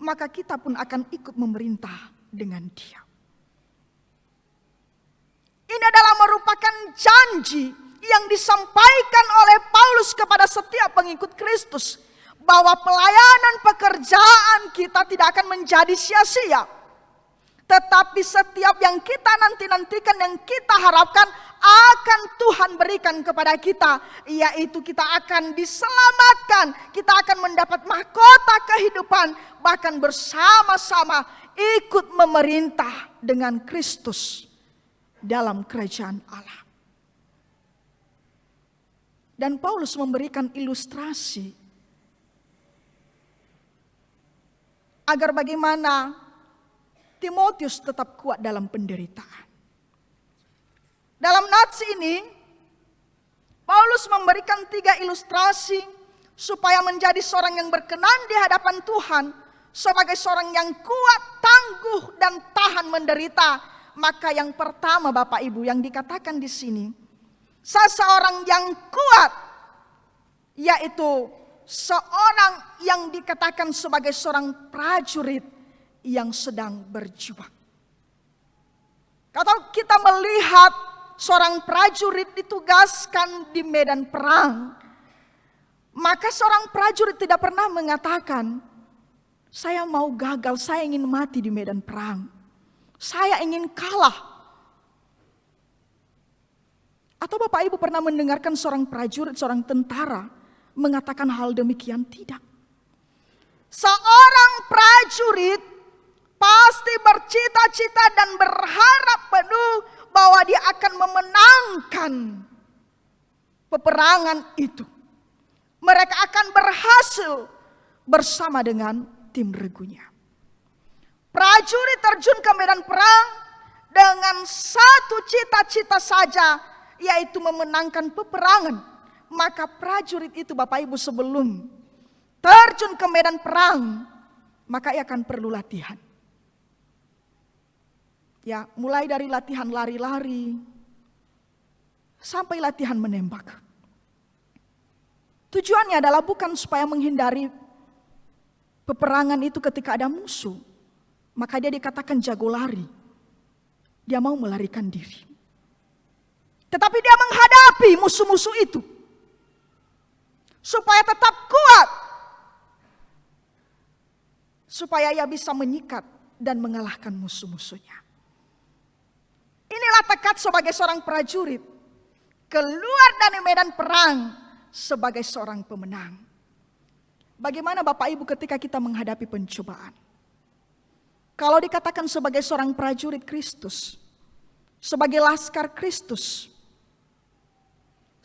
maka kita pun akan ikut memerintah dengan Dia. Ini adalah merupakan janji yang disampaikan oleh Paulus kepada setiap pengikut Kristus, bahwa pelayanan pekerjaan kita tidak akan menjadi sia-sia. Tetapi setiap yang kita nantikan, yang kita harapkan akan Tuhan berikan kepada kita, yaitu kita akan diselamatkan, kita akan mendapat mahkota kehidupan, bahkan bersama-sama ikut memerintah dengan Kristus dalam kerajaan Allah. Dan Paulus memberikan ilustrasi agar bagaimana Timotius tetap kuat dalam penderitaan. Dalam nats ini, Paulus memberikan 3 ilustrasi supaya menjadi seorang yang berkenan di hadapan Tuhan, sebagai seorang yang kuat, tangguh, dan tahan menderita. Maka yang pertama, Bapak Ibu, yang dikatakan di sini, seseorang yang kuat, yaitu seorang yang dikatakan sebagai seorang prajurit yang sedang berjuang. Kalau kita melihat seorang prajurit ditugaskan di medan perang, maka seorang prajurit tidak pernah mengatakan, saya mau gagal, saya ingin mati di medan perang, saya ingin kalah. Atau Bapak Ibu pernah mendengarkan seorang prajurit, seorang tentara mengatakan hal demikian? Tidak. Seorang prajurit pasti bercita-cita dan berharap penuh bahwa dia akan memenangkan peperangan itu. Mereka akan berhasil bersama dengan tim regunya. Prajurit terjun ke medan perang dengan satu cita-cita saja, yaitu memenangkan peperangan. Maka prajurit itu, Bapak Ibu, sebelum terjun ke medan perang, maka ia akan perlu latihan. Ya, mulai dari latihan lari-lari sampai latihan menembak. Tujuannya adalah bukan supaya menghindari peperangan itu ketika ada musuh. Maka dia dikatakan jago lari. Dia mau melarikan diri. Tetapi dia menghadapi musuh-musuh itu supaya tetap kuat, supaya ia bisa menyikat dan mengalahkan musuh-musuhnya. Inilah tekad sebagai seorang prajurit, keluar dari medan perang sebagai seorang pemenang. Bagaimana Bapak Ibu ketika kita menghadapi pencobaan? Kalau dikatakan sebagai seorang prajurit Kristus, sebagai laskar Kristus,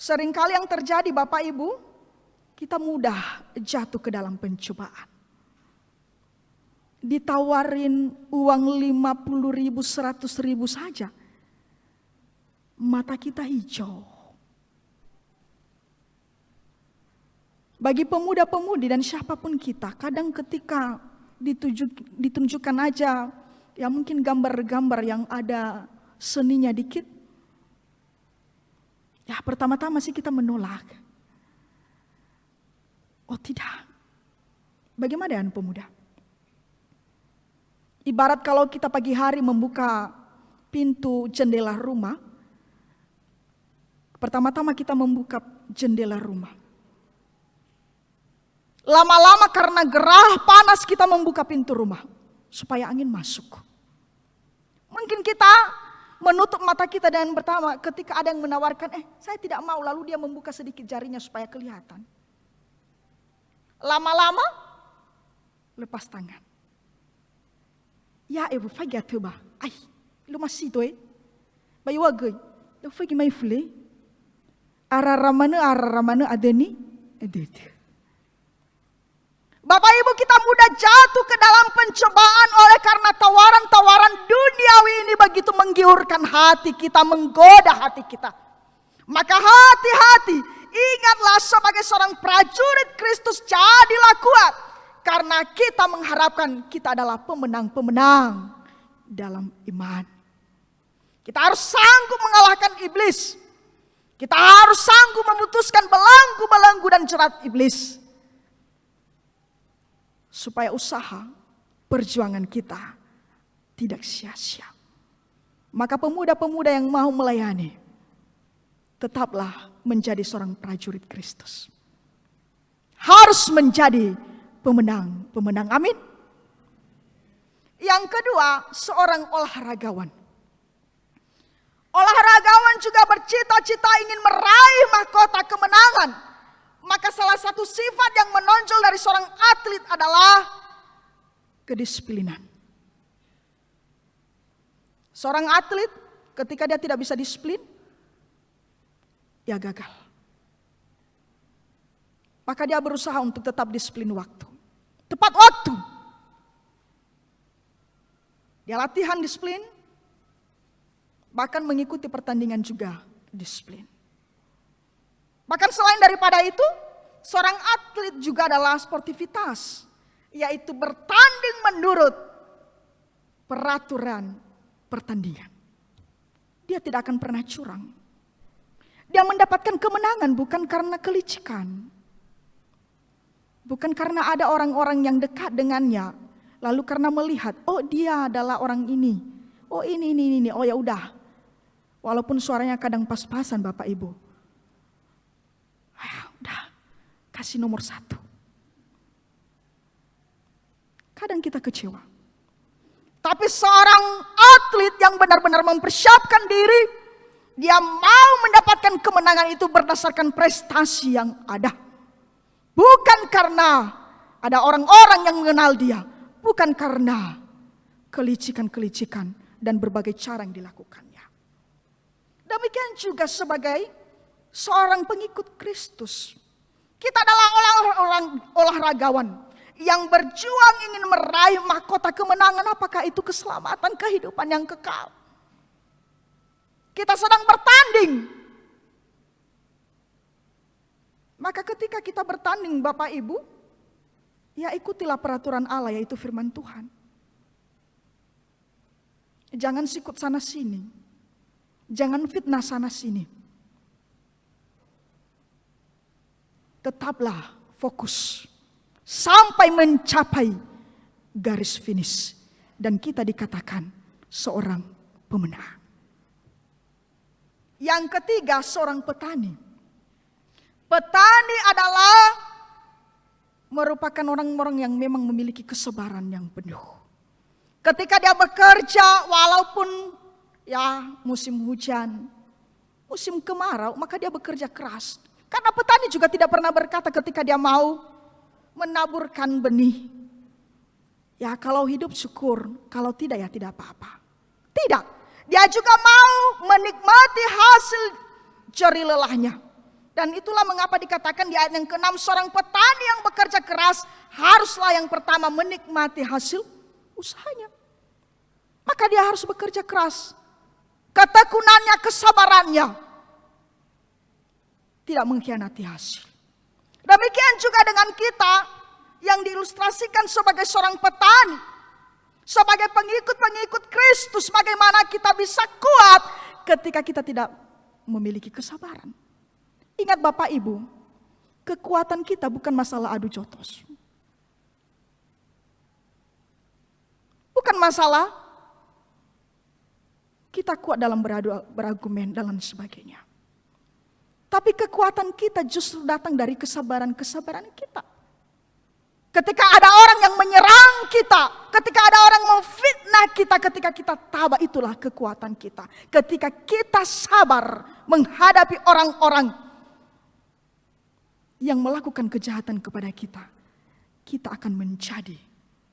seringkali yang terjadi Bapak Ibu, kita mudah jatuh ke dalam pencobaan. Ditawarin uang 50.000, 100.000 saja, mata kita hijau. Bagi pemuda-pemudi dan siapapun kita, kadang ketika ditunjukkan aja, ya mungkin gambar-gambar yang ada seninya dikit, ya pertama-tama sih kita menolak. Oh tidak. Bagaimana dengan pemuda? Ibarat kalau kita pagi hari membuka pintu jendela rumah, pertama-tama kita membuka jendela rumah. Lama-lama karena gerah panas kita membuka pintu rumah supaya angin masuk. Mungkin kita menutup mata kita dan pertama ketika ada yang menawarkan, saya tidak mau, lalu dia membuka sedikit jarinya supaya kelihatan. Lama-lama lepas tangan. Ya ibu fagi atuba, lu masih tu bayu agay, lu fagi mai fule, araramana ada ni, ada. Bapak Ibu, kita mudah jatuh ke dalam pencobaan oleh karena tawaran-tawaran duniawi ini begitu menggiurkan hati kita, menggoda hati kita. Maka hati-hati, ingatlah sebagai seorang prajurit Kristus, jadilah kuat. Karena kita mengharapkan kita adalah pemenang-pemenang dalam iman. Kita harus sanggup mengalahkan iblis. Kita harus sanggup memutuskan belenggu-belenggu dan jerat iblis. Supaya usaha perjuangan kita tidak sia-sia. Maka pemuda-pemuda yang mau melayani, tetaplah menjadi seorang prajurit Kristus. Harus menjadi pemenang-pemenang, amin. Yang kedua, seorang olahragawan. Olahragawan juga bercita-cita ingin meraih mahkota kemenangan. Maka salah satu sifat yang menonjol dari seorang atlet adalah kedisiplinan. Seorang atlet ketika dia tidak bisa disiplin, ya gagal. Maka dia berusaha untuk tetap disiplin waktu. Tepat waktu. Dia latihan disiplin, bahkan mengikuti pertandingan juga disiplin. Bahkan selain daripada itu, seorang atlet juga adalah sportivitas, yaitu bertanding menurut peraturan pertandingan. Dia tidak akan pernah curang. Dia mendapatkan kemenangan bukan karena kelicikan. Bukan karena ada orang-orang yang dekat dengannya, lalu karena melihat, oh dia adalah orang ini. Oh ini, oh ya udah. Walaupun suaranya kadang pas-pasan Bapak Ibu. Udah, kasih nomor 1. Kadang kita kecewa. Tapi seorang atlet yang benar-benar mempersiapkan diri, dia mau mendapatkan kemenangan itu berdasarkan prestasi yang ada. Bukan karena ada orang-orang yang mengenal dia. Bukan karena kelicikan-kelicikan dan berbagai cara yang dilakukannya. Demikian juga sebagai seorang pengikut Kristus. Kita adalah orang olahragawan yang berjuang ingin meraih mahkota kemenangan. Apakah itu keselamatan kehidupan yang kekal? Kita sedang bertanding. Maka ketika kita bertanding Bapak Ibu, ya ikutilah peraturan Allah, yaitu firman Tuhan. Jangan sikut sana sini. Jangan fitnah sana sini. Tetaplah fokus sampai mencapai garis finish. Dan kita dikatakan seorang pemenang. Yang ketiga, seorang petani. Petani adalah merupakan orang-orang yang memang memiliki kesabaran yang penuh. Ketika dia bekerja, walaupun ya musim hujan, musim kemarau, maka dia bekerja keras. Karena petani juga tidak pernah berkata ketika dia mau menaburkan benih. Ya kalau hidup syukur, kalau tidak ya tidak apa-apa. Tidak, dia juga mau menikmati hasil jerih lelahnya. Dan itulah mengapa dikatakan di ayat yang ke-6, seorang petani yang bekerja keras haruslah yang pertama menikmati hasil usahanya. Maka dia harus bekerja keras. Ketekunannya, kesabarannya tidak mengkhianati hasil. Demikian juga dengan kita yang diilustrasikan sebagai seorang petani, sebagai pengikut-pengikut Kristus, bagaimana kita bisa kuat ketika kita tidak memiliki kesabaran. Ingat Bapak Ibu, kekuatan kita bukan masalah adu jotos. Bukan masalah kita kuat dalam berargumen dan lain sebagainya. Tapi kekuatan kita justru datang dari kesabaran-kesabaran kita. Ketika ada orang yang menyerang kita, ketika ada orang memfitnah kita, ketika kita tabah, itulah kekuatan kita. Ketika kita sabar menghadapi orang-orang yang melakukan kejahatan kepada kita, kita akan menjadi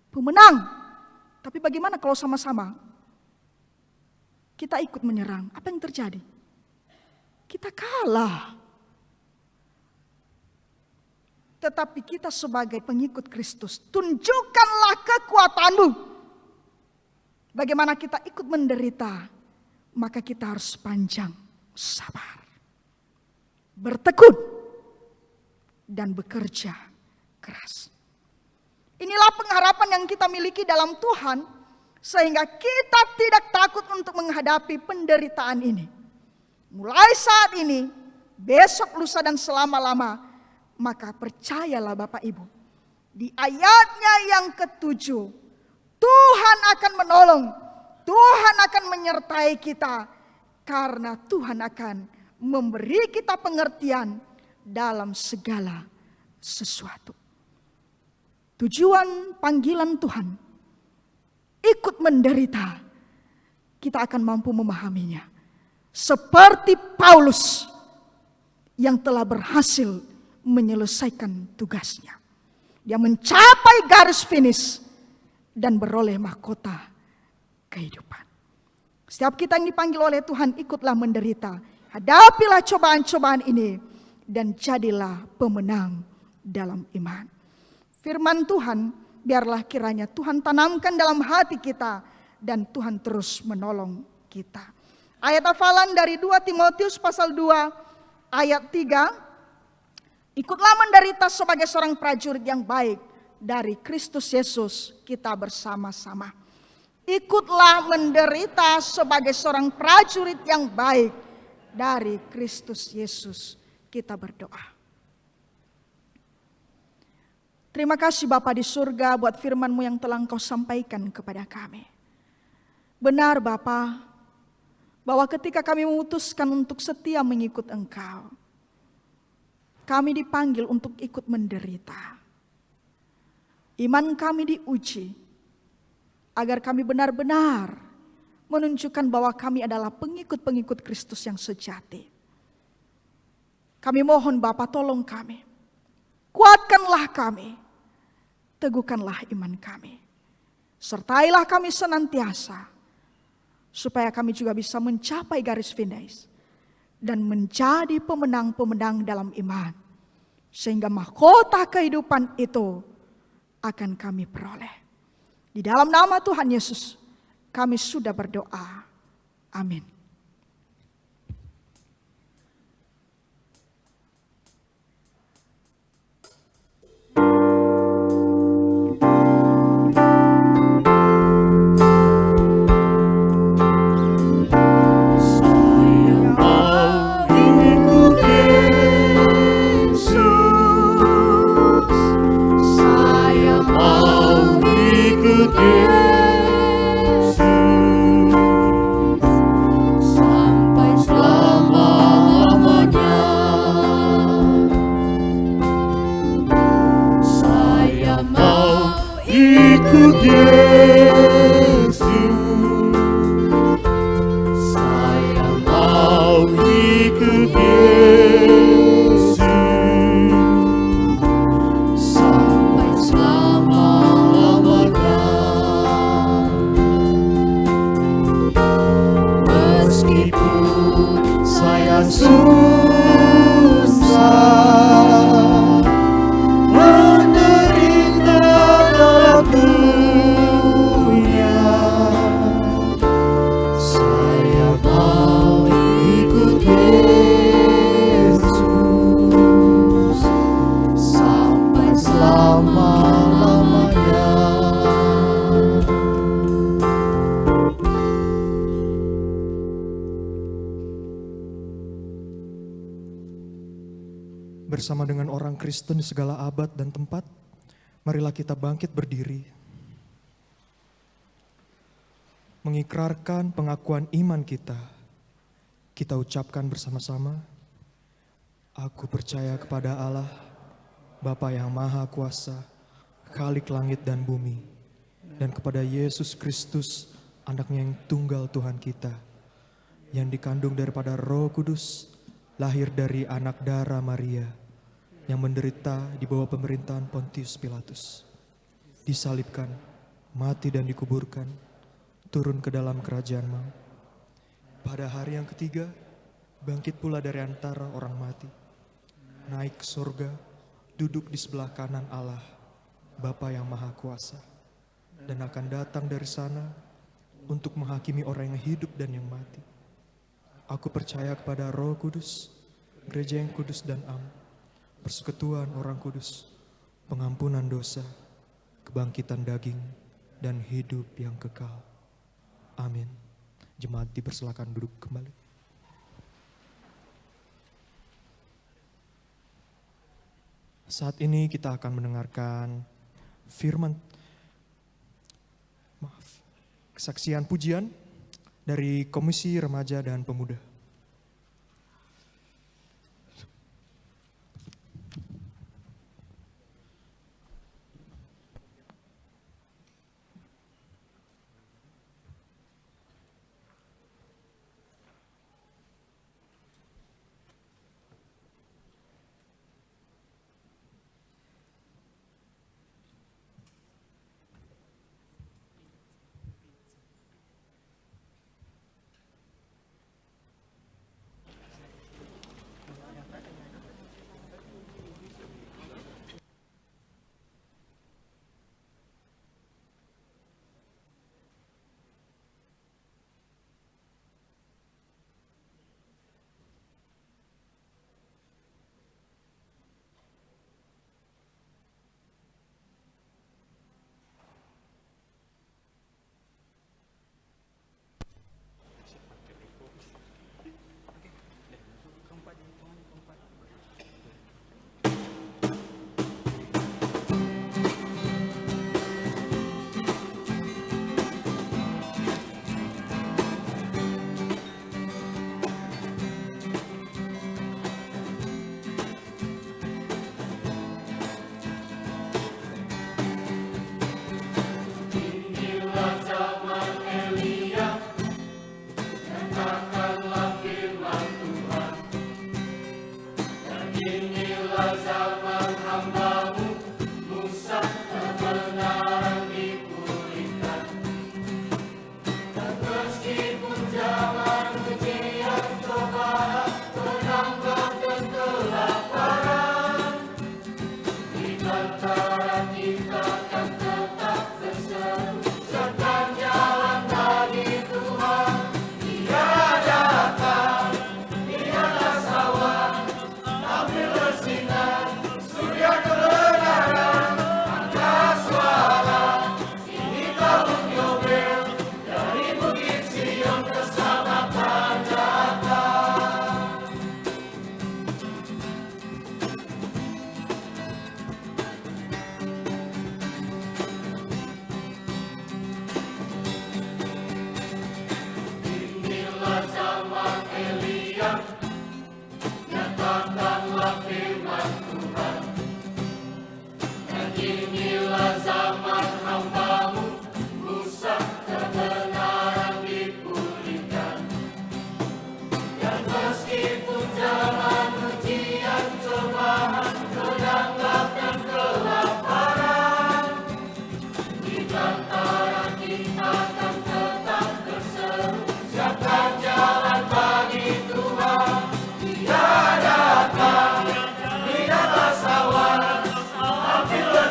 pemenang. Tapi bagaimana kalau sama-sama kita ikut menyerang? Apa yang terjadi? Kita kalah. Tetapi kita sebagai pengikut Kristus, tunjukkanlah kekuatanmu. Bagaimana kita ikut menderita, maka kita harus panjang sabar, bertekun, dan bekerja keras. Inilah pengharapan yang kita miliki dalam Tuhan, sehingga kita tidak takut untuk menghadapi penderitaan ini. Mulai saat ini, besok, lusa, dan selama-lama, maka percayalah Bapak Ibu, di ayatnya yang ke-7, Tuhan akan menolong, Tuhan akan menyertai kita, karena Tuhan akan memberi kita pengertian dalam segala sesuatu. Tujuan panggilan Tuhan, ikut menderita, kita akan mampu memahaminya. Seperti Paulus yang telah berhasil menyelesaikan tugasnya. Dia mencapai garis finish dan beroleh mahkota kehidupan. Setiap kita yang dipanggil oleh Tuhan, ikutlah menderita. Hadapilah cobaan-cobaan ini dan jadilah pemenang dalam iman. Firman Tuhan, biarlah kiranya Tuhan tanamkan dalam hati kita dan Tuhan terus menolong kita. Ayat hafalan dari 2 Timotius pasal 2 ayat 3. Ikutlah menderita sebagai seorang prajurit yang baik dari Kristus Yesus kita bersama-sama. Ikutlah menderita sebagai seorang prajurit yang baik dari Kristus Yesus kita berdoa. Terima kasih Bapa di surga buat firman-Mu yang telah Engkau sampaikan kepada kami. Benar Bapa, bahwa ketika kami memutuskan untuk setia mengikut Engkau, kami dipanggil untuk ikut menderita. Iman kami diuji, agar kami benar-benar menunjukkan bahwa kami adalah pengikut-pengikut Kristus yang sejati. Kami mohon Bapa, tolong kami, kuatkanlah kami, teguhkanlah iman kami. Sertailah kami senantiasa, supaya kami juga bisa mencapai garis finish dan menjadi pemenang-pemenang dalam iman. Sehingga mahkota kehidupan itu akan kami peroleh. Di dalam nama Tuhan Yesus kami sudah berdoa. Amin. Sampai bersama dengan orang Kristen di segala abad dan tempat, marilah kita bangkit berdiri, mengikrarkan pengakuan iman kita. Kita ucapkan bersama-sama, aku percaya kepada Allah, Bapa yang Maha Kuasa, Khalik langit dan bumi, dan kepada Yesus Kristus, anaknya yang tunggal Tuhan kita, yang dikandung daripada Roh Kudus, lahir dari anak darah Maria, yang menderita di bawah pemerintahan Pontius Pilatus, disalibkan, mati dan dikuburkan, turun ke dalam kerajaan maut. Pada hari yang ketiga, bangkit pula dari antara orang mati, naik ke surga, duduk di sebelah kanan Allah, Bapa yang Maha Kuasa, dan akan datang dari sana untuk menghakimi orang yang hidup dan yang mati. Aku percaya kepada Roh Kudus, gereja yang kudus dan am, persekutuan orang kudus, pengampunan dosa, kebangkitan daging, dan hidup yang kekal. Amin. Jemaat dipersilakan duduk kembali. Saat ini kita akan mendengarkan kesaksian pujian dari Komisi Remaja dan Pemuda.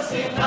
Siapa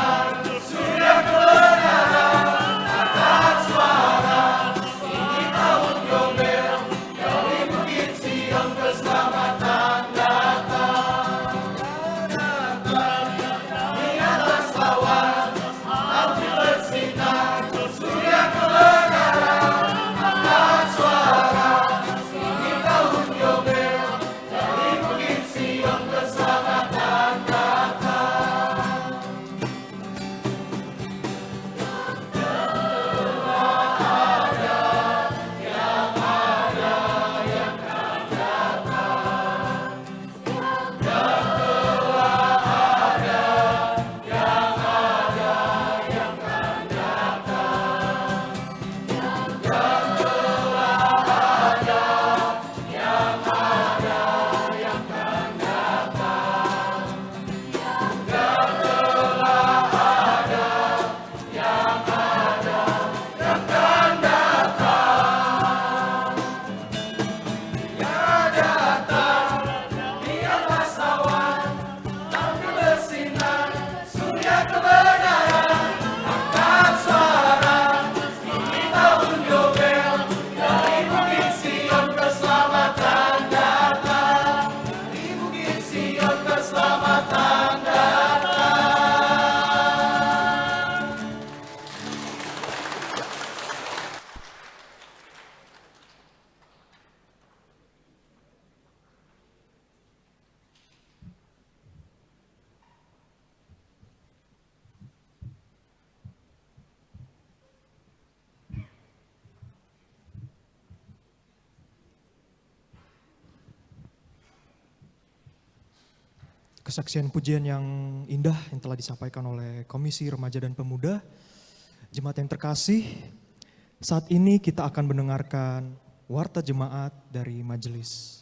kesaksian pujian yang indah yang telah disampaikan oleh Komisi Remaja dan Pemuda. Jemaat yang terkasih, saat ini kita akan mendengarkan warta jemaat dari majelis.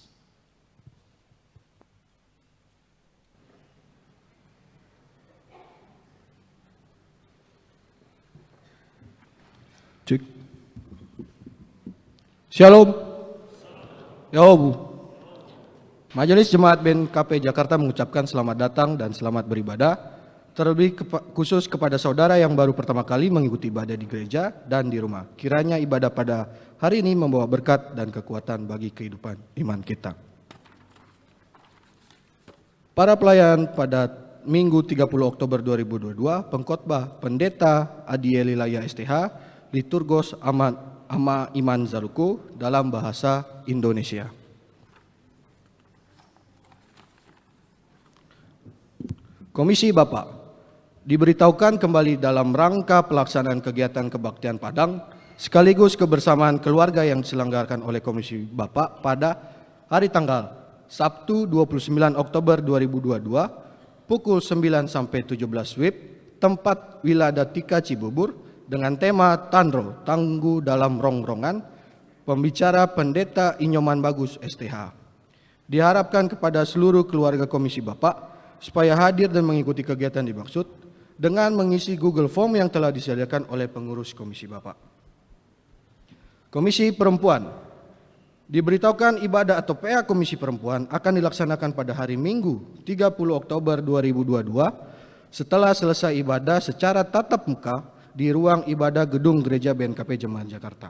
Cek. Shalom. Yobu. Majelis Jemaat BNKP Jakarta mengucapkan selamat datang dan selamat beribadah, terlebih khusus kepada saudara yang baru pertama kali mengikuti ibadah di gereja dan di rumah. Kiranya ibadah pada hari ini membawa berkat dan kekuatan bagi kehidupan iman kita. Para pelayan pada Minggu 30 Oktober 2022, pengkhotbah Pendeta Adieli Laya STH, Liturgos Ama Iman Zaruku dalam bahasa Indonesia. Komisi Bapak, diberitahukan kembali dalam rangka pelaksanaan kegiatan kebaktian Padang sekaligus kebersamaan keluarga yang diselenggarakan oleh Komisi Bapak pada hari tanggal Sabtu 29 Oktober 2022 pukul 9 sampai 17 WIB, tempat Wiladatika Cibubur, dengan tema Tandro, Tangguh dalam Rongrongan, pembicara Pendeta Inyoman Bagus STH. Diharapkan kepada seluruh keluarga Komisi Bapak supaya hadir dan mengikuti kegiatan dimaksud dengan mengisi Google Form yang telah disediakan oleh pengurus Komisi Bapak. Komisi Perempuan, diberitahukan ibadah atau PA Komisi Perempuan akan dilaksanakan pada hari Minggu 30 Oktober 2022 setelah selesai ibadah secara tatap muka di ruang ibadah gedung Gereja BNKP Jemaat Jakarta.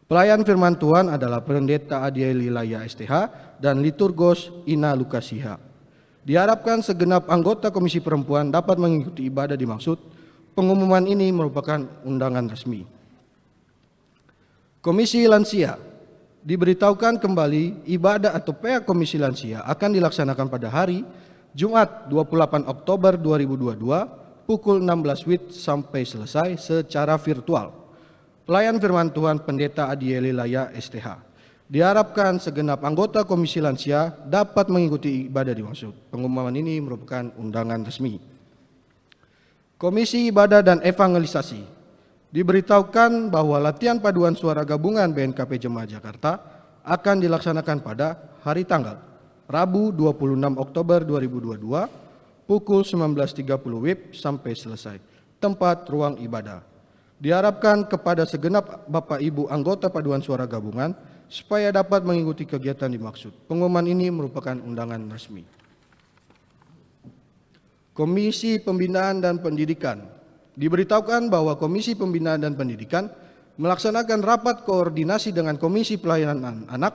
Pelayan firman Tuhan adalah Pendeta Adieli Laya STH dan Liturgos Ina Lukasiha. Diharapkan segenap anggota Komisi Perempuan dapat mengikuti ibadah dimaksud. Pengumuman ini merupakan undangan resmi. Komisi Lansia, diberitahukan kembali ibadah atau PA Komisi Lansia akan dilaksanakan pada hari Jumat 28 Oktober 2022 pukul 16 WIB sampai selesai secara virtual. Pelayan firman Tuhan Pendeta Adieli Laya STH. Diharapkan segenap anggota Komisi Lansia dapat mengikuti ibadah dimaksud. Pengumuman ini merupakan undangan resmi. Komisi Ibadah dan Evangelisasi, diberitahukan bahwa latihan paduan suara gabungan BNKP Jemaat Jakarta akan dilaksanakan pada hari tanggal Rabu 26 Oktober 2022 pukul 19.30 WIB sampai selesai. Tempat ruang ibadah. Diharapkan kepada segenap Bapak Ibu anggota paduan suara gabungan supaya dapat mengikuti kegiatan dimaksud. Pengumuman ini merupakan undangan resmi. Komisi Pembinaan dan Pendidikan, diberitahukan bahwa Komisi Pembinaan dan Pendidikan melaksanakan rapat koordinasi dengan Komisi Pelayanan Anak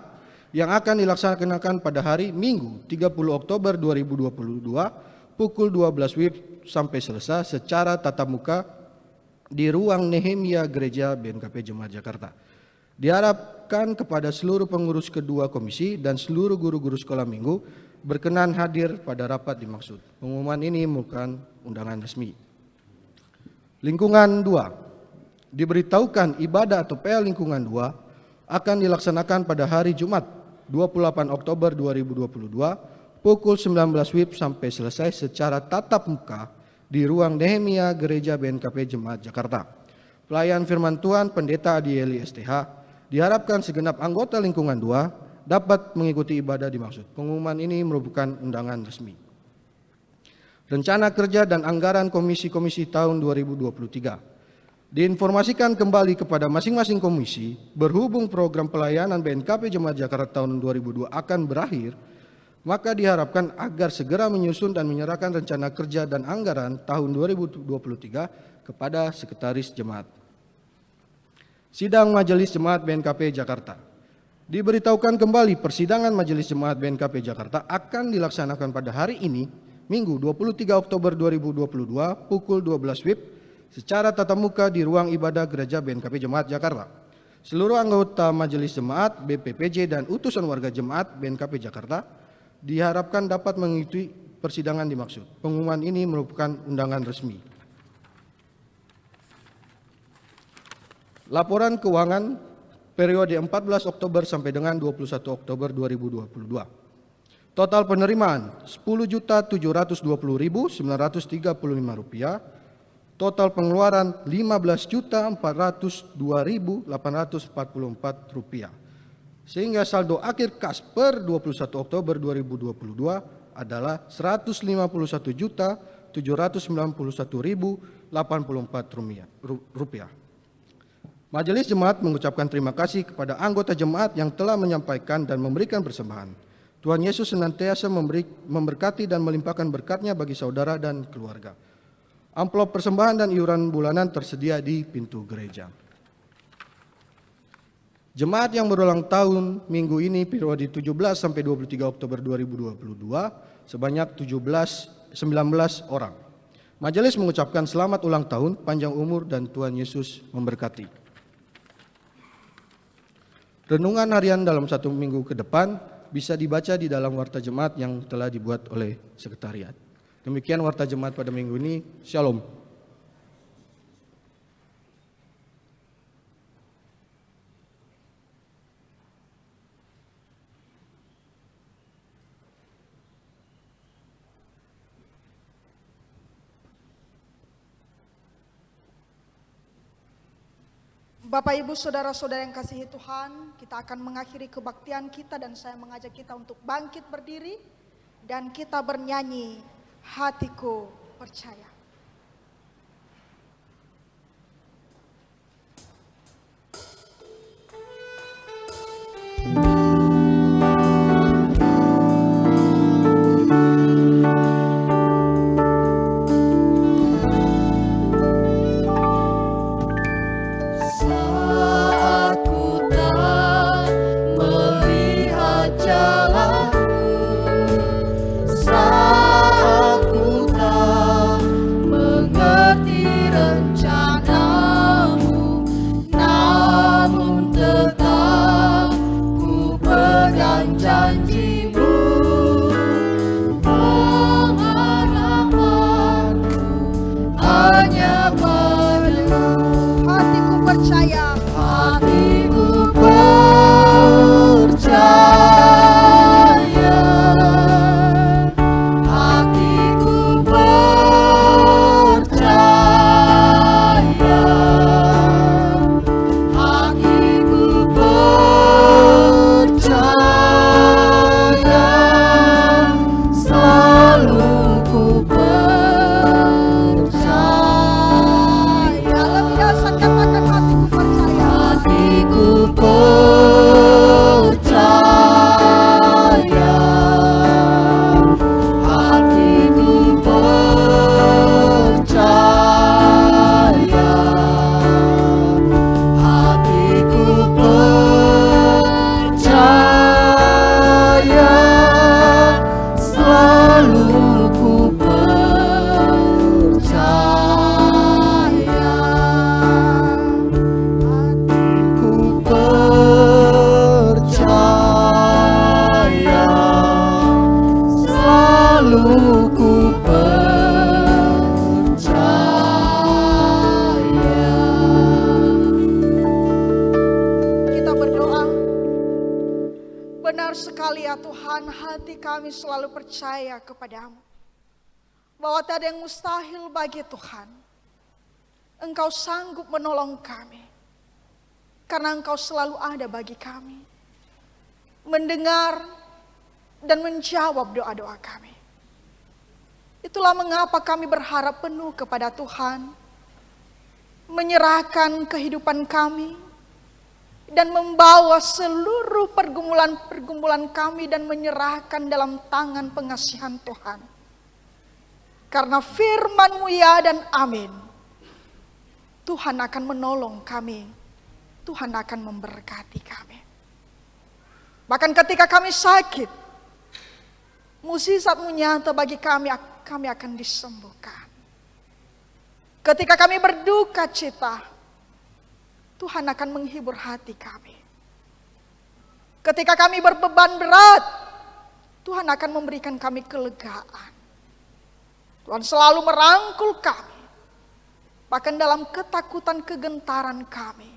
yang akan dilaksanakan pada hari Minggu 30 Oktober 2022 pukul 12 WIB sampai selesai secara tatap muka di ruang Nehemia Gereja BNKP Jemaat Jakarta. Diharapkan kepada seluruh pengurus kedua komisi dan seluruh guru-guru sekolah minggu berkenan hadir pada rapat dimaksud. Pengumuman ini merupakan undangan resmi. Lingkungan 2, diberitahukan ibadah atau PA Lingkungan 2 akan dilaksanakan pada hari Jumat 28 Oktober 2022 pukul 19 WIB sampai selesai secara tatap muka di ruang Nehemia Gereja BNKP Jemaat Jakarta. Pelayan firman Tuhan Pendeta Adieli STH. Diharapkan segenap anggota Lingkungan 2 dapat mengikuti ibadah dimaksud. Pengumuman ini merupakan undangan resmi. Rencana kerja dan anggaran komisi-komisi tahun 2023. Diinformasikan kembali kepada masing-masing komisi berhubung program pelayanan BNKP Jemaat Jakarta tahun 2002 akan berakhir, maka diharapkan agar segera menyusun dan menyerahkan rencana kerja dan anggaran tahun 2023 kepada Sekretaris Jemaat. Sidang Majelis Jemaat BNKP Jakarta. Diberitahukan kembali persidangan Majelis Jemaat BNKP Jakarta akan dilaksanakan pada hari ini, Minggu 23 Oktober 2022 pukul 12 WIB secara tatap muka di ruang ibadah Gereja BNKP Jemaat Jakarta. Seluruh anggota Majelis Jemaat, BPPJ dan utusan warga Jemaat BNKP Jakarta diharapkan dapat mengikuti persidangan dimaksud. Pengumuman ini merupakan undangan resmi. Laporan keuangan periode 14 Oktober sampai dengan 21 Oktober 2022. Total penerimaan Rp10.720.935. Total pengeluaran Rp15.402.844. Sehingga saldo akhir kas per 21 Oktober 2022 adalah Rp151.791.084. Majelis Jemaat mengucapkan terima kasih kepada anggota jemaat yang telah menyampaikan dan memberikan persembahan. Tuhan Yesus senantiasa memberkati dan melimpahkan berkat-Nya bagi saudara dan keluarga. Amplop persembahan dan iuran bulanan tersedia di pintu gereja. Jemaat yang berulang tahun minggu ini periode 17 sampai 23 Oktober 2022 sebanyak 19 orang. Majelis mengucapkan selamat ulang tahun, panjang umur dan Tuhan Yesus memberkati. Renungan harian dalam 1 minggu ke depan bisa dibaca di dalam warta jemaat yang telah dibuat oleh sekretariat. Demikian warta jemaat pada minggu ini. Shalom. Bapak Ibu Saudara-saudara yang kasihi Tuhan, kita akan mengakhiri kebaktian kita dan saya mengajak kita untuk bangkit berdiri dan kita bernyanyi Hatiku Percaya. Kami selalu percaya kepadamu bahwa tak ada yang mustahil bagi Tuhan. Engkau sanggup menolong kami karena Engkau selalu ada bagi kami, mendengar dan menjawab doa-doa kami. Itulah mengapa kami berharap penuh kepada Tuhan, menyerahkan kehidupan kami dan membawa seluruh pergumulan kami dan menyerahkan dalam tangan pengasihan Tuhan. Karena firman-Mu ya dan amin. Tuhan akan menolong kami. Tuhan akan memberkati kami. Bahkan ketika kami sakit, mukjizat-Mu nyata bagi kami akan disembuhkan. Ketika kami berduka cita, Tuhan akan menghibur hati kami. Ketika kami berbeban berat, Tuhan akan memberikan kami kelegaan. Tuhan selalu merangkul kami. Bahkan dalam ketakutan kegentaran kami,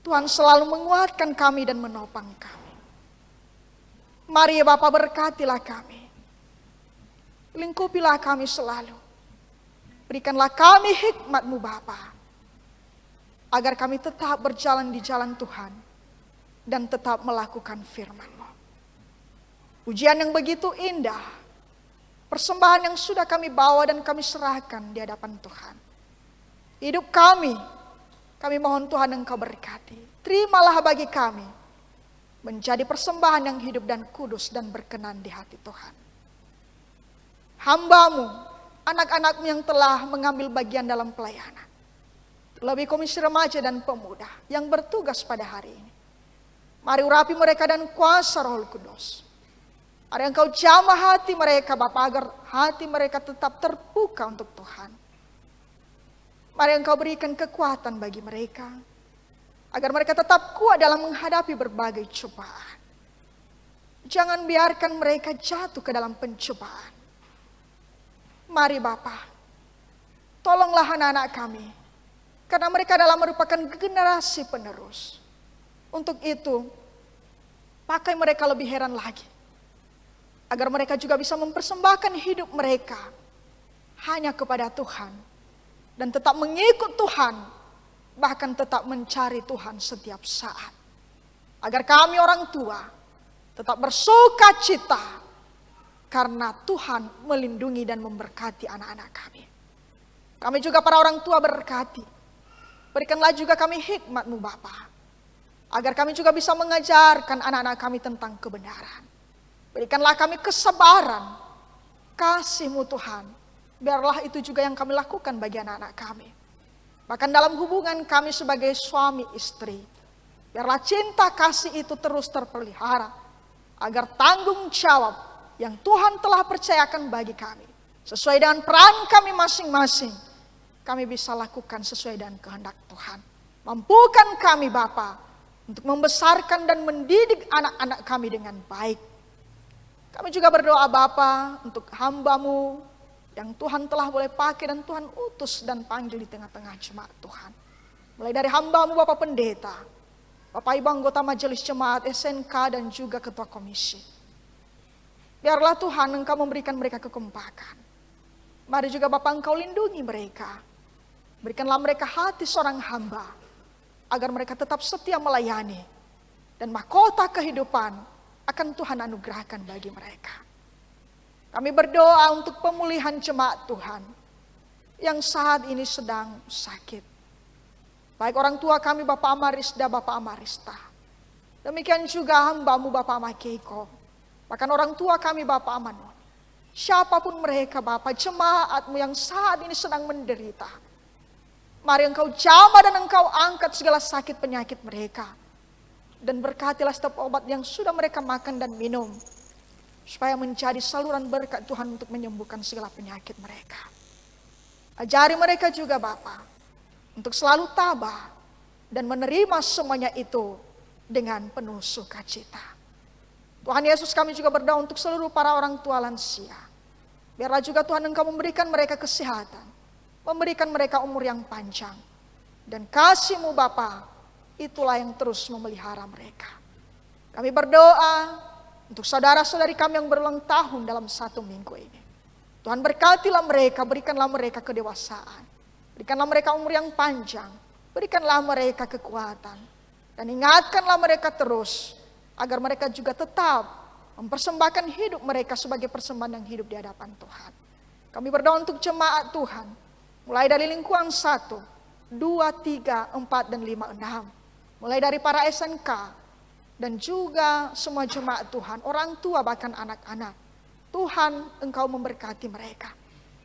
Tuhan selalu menguatkan kami dan menopang kami. Mari ya Bapa, berkatilah kami. Lingkupilah kami selalu. Berikanlah kami hikmat-Mu Bapa, agar kami tetap berjalan di jalan Tuhan dan tetap melakukan firman-Mu. Ujian yang begitu indah, persembahan yang sudah kami bawa dan kami serahkan di hadapan Tuhan. Hidup kami mohon Tuhan Engkau berkati. Terimalah bagi kami menjadi persembahan yang hidup dan kudus dan berkenan di hati Tuhan. Hamba-Mu, anak-anak-Mu yang telah mengambil bagian dalam pelayanan, terlebih komisi remaja dan pemuda yang bertugas pada hari ini. Mari urapi mereka dan kuasa Roh Kudus. Mari Engkau jamah hati mereka Bapa, agar hati mereka tetap terbuka untuk Tuhan. Mari Engkau berikan kekuatan bagi mereka, agar mereka tetap kuat dalam menghadapi berbagai cobaan. Jangan biarkan mereka jatuh ke dalam pencobaan. Mari Bapa, tolonglah anak-anak kami, karena mereka adalah merupakan generasi penerus. Untuk itu, pakai mereka lebih heran lagi, agar mereka juga bisa mempersembahkan hidup mereka hanya kepada Tuhan, dan tetap mengikut Tuhan, bahkan tetap mencari Tuhan setiap saat. Agar kami orang tua tetap bersuka cita, karena Tuhan melindungi dan memberkati anak-anak kami. Kami juga para orang tua berkati. Berikanlah juga kami hikmat-Mu Bapa, agar kami juga bisa mengajarkan anak-anak kami tentang kebenaran. Berikanlah kami kesabaran, kasih-Mu Tuhan. Biarlah itu juga yang kami lakukan bagi anak-anak kami. Bahkan dalam hubungan kami sebagai suami istri, biarlah cinta kasih itu terus terpelihara, agar tanggung jawab yang Tuhan telah percayakan bagi kami, sesuai dengan peran kami masing-masing, kami bisa lakukan sesuai dengan kehendak Tuhan. Mampukan kami Bapa untuk membesarkan dan mendidik anak-anak kami dengan baik. Kami juga berdoa Bapa untuk hamba-Mu yang Tuhan telah boleh pakai dan Tuhan utus dan panggil di tengah-tengah jemaat Tuhan. Mulai dari hamba-Mu Bapak Pendeta, Bapak Ibu anggota Majelis Jemaat SNK dan juga Ketua Komisi. Biarlah Tuhan Engkau memberikan mereka kekompakan. Mari juga Bapa Engkau lindungi mereka. Berikanlah mereka hati seorang hamba, agar mereka tetap setia melayani, dan mahkota kehidupan akan Tuhan anugerahkan bagi mereka. Kami berdoa untuk pemulihan jemaat Tuhan yang saat ini sedang sakit. Baik orang tua kami Bapak Amarisda, Bapak Amarista. Demikian juga hamba-Mu Bapak Amakeiko. Bahkan orang tua kami Bapak Amanon. Siapapun mereka Bapak, jemaat-Mu yang saat ini sedang menderita. Mari Engkau jamah dan Engkau angkat segala sakit penyakit mereka. Dan berkatilah setiap obat yang sudah mereka makan dan minum, supaya menjadi saluran berkat Tuhan untuk menyembuhkan segala penyakit mereka. Ajari mereka juga Bapa, untuk selalu tabah dan menerima semuanya itu dengan penuh sukacita. Tuhan Yesus, kami juga berdoa untuk seluruh para orang tua lansia. Biarlah juga Tuhan Engkau memberikan mereka kesehatan, memberikan mereka umur yang panjang. Dan kasih-Mu Bapa, itulah yang terus memelihara mereka. Kami berdoa untuk saudara-saudari kami yang berulang tahun dalam 1 minggu ini. Tuhan berkatilah mereka, berikanlah mereka kedewasaan. Berikanlah mereka umur yang panjang, berikanlah mereka kekuatan. Dan ingatkanlah mereka terus, agar mereka juga tetap mempersembahkan hidup mereka sebagai persembahan yang hidup di hadapan Tuhan. Kami berdoa untuk jemaat Tuhan, mulai dari lingkungan 1, 2, 3, 4, dan 5, 6. Mulai dari para SNK, dan juga semua jemaat Tuhan, orang tua bahkan anak-anak. Tuhan, Engkau memberkati mereka.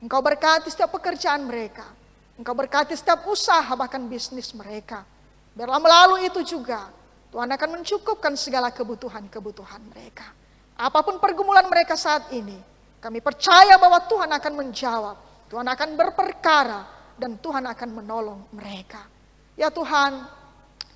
Engkau berkati setiap pekerjaan mereka. Engkau berkati setiap usaha bahkan bisnis mereka. Biarlah melalui itu juga Tuhan akan mencukupkan segala kebutuhan-kebutuhan mereka. Apapun pergumulan mereka saat ini, kami percaya bahwa Tuhan akan menjawab. Tuhan akan berperkara dan Tuhan akan menolong mereka. Ya Tuhan,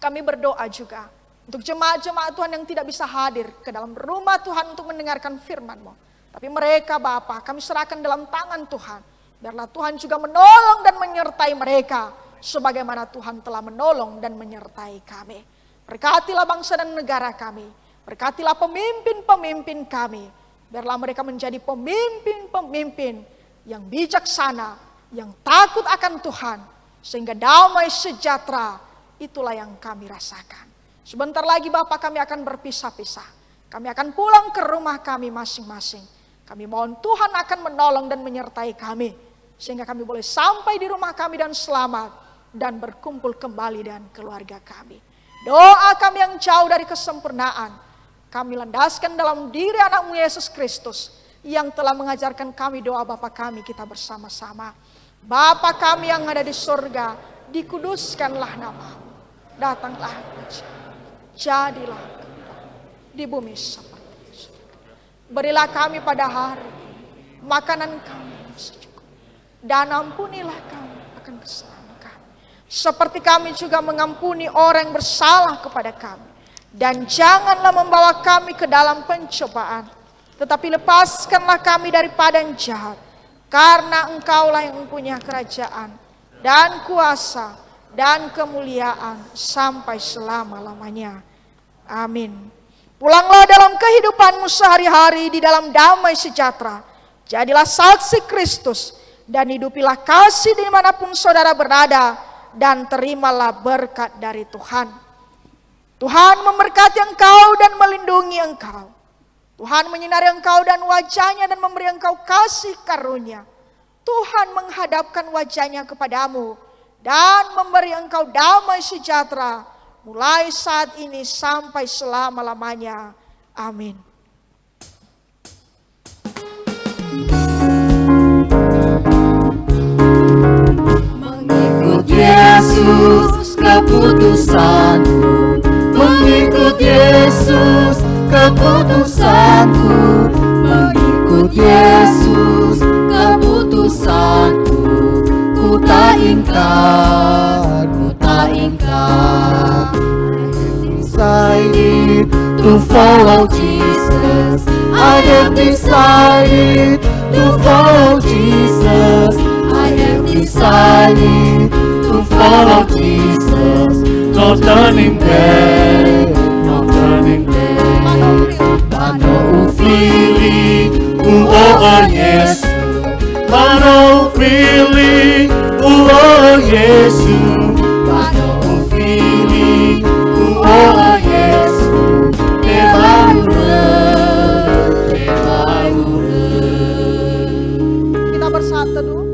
kami berdoa juga untuk jemaat-jemaat Tuhan yang tidak bisa hadir ke dalam rumah Tuhan untuk mendengarkan firman-Mu. Tapi mereka Bapa, kami serahkan dalam tangan Tuhan. Biarlah Tuhan juga menolong dan menyertai mereka, sebagaimana Tuhan telah menolong dan menyertai kami. Berkatilah bangsa dan negara kami. Berkatilah pemimpin-pemimpin kami. Biarlah mereka menjadi pemimpin-pemimpin yang bijaksana, yang takut akan Tuhan. Sehingga damai sejahtera itulah yang kami rasakan. Sebentar lagi Bapak kami akan berpisah-pisah. Kami akan pulang ke rumah kami masing-masing. Kami mohon Tuhan akan menolong dan menyertai kami. Sehingga kami boleh sampai di rumah kami dan selamat. Dan berkumpul kembali dengan keluarga kami. Doa kami yang jauh dari kesempurnaan kami landaskan dalam diri anak-Mu Yesus Kristus yang telah mengajarkan kami doa Bapa kami kita bersama-sama. Bapa kami yang ada di surga, dikuduskanlah nama-Mu. Datanglah kerajaan-Mu. Jadilah di bumi seperti di surga. Berilah kami pada hari makanan kami yang secukupnya. Dan ampunilah kami akan kesalahan kami. Seperti kami juga mengampuni orang yang bersalah kepada kami. Dan janganlah membawa kami ke dalam pencobaan, tetapi lepaskanlah kami daripada yang jahat. Karena Engkaulah yang mempunyai kerajaan dan kuasa dan kemuliaan sampai selama-lamanya. Amin. Pulanglah dalam kehidupanmu sehari-hari di dalam damai sejahtera. Jadilah saksi Kristus dan hidupilah kasih dimanapun saudara berada. Dan terimalah berkat dari Tuhan. Tuhan memberkati engkau dan melindungi engkau. Tuhan menyinari engkau dan wajahnya dan memberi engkau kasih karunia. Tuhan menghadapkan wajahnya kepadamu dan memberi engkau damai sejahtera mulai saat ini sampai selama-lamanya. Amin. Mengikut Yesus keputusanku, mengikut Yesus keputusanku, mengikut Yesus keputusanku. Ku tak ingkar, ku tak ingkar. I have decided to follow Jesus. I have decided to follow Jesus. I have decided to follow Jesus. No turning back, no turning back. Mano ufili, oh Yesu. Mano ufili, oh Yesu. Mano ufili, oh Yesu. Kita bersatu dulu.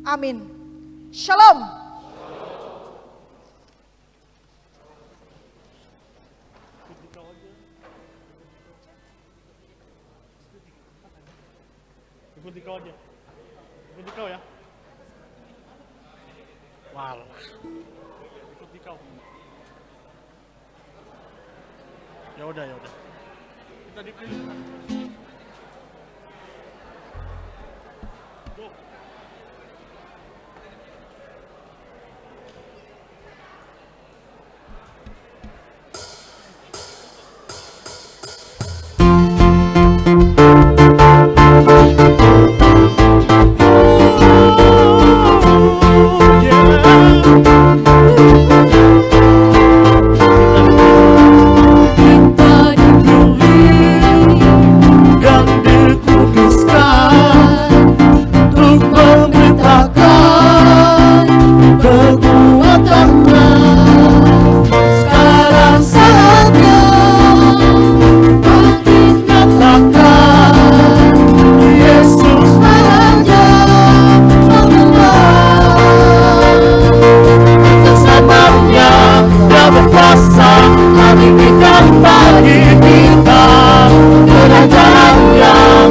Amin. Shalom. Ikuti kau aja. Ikuti kau ya. Walah. Ikuti kau. Ya udah, ya udah. Kita dipilih. Go.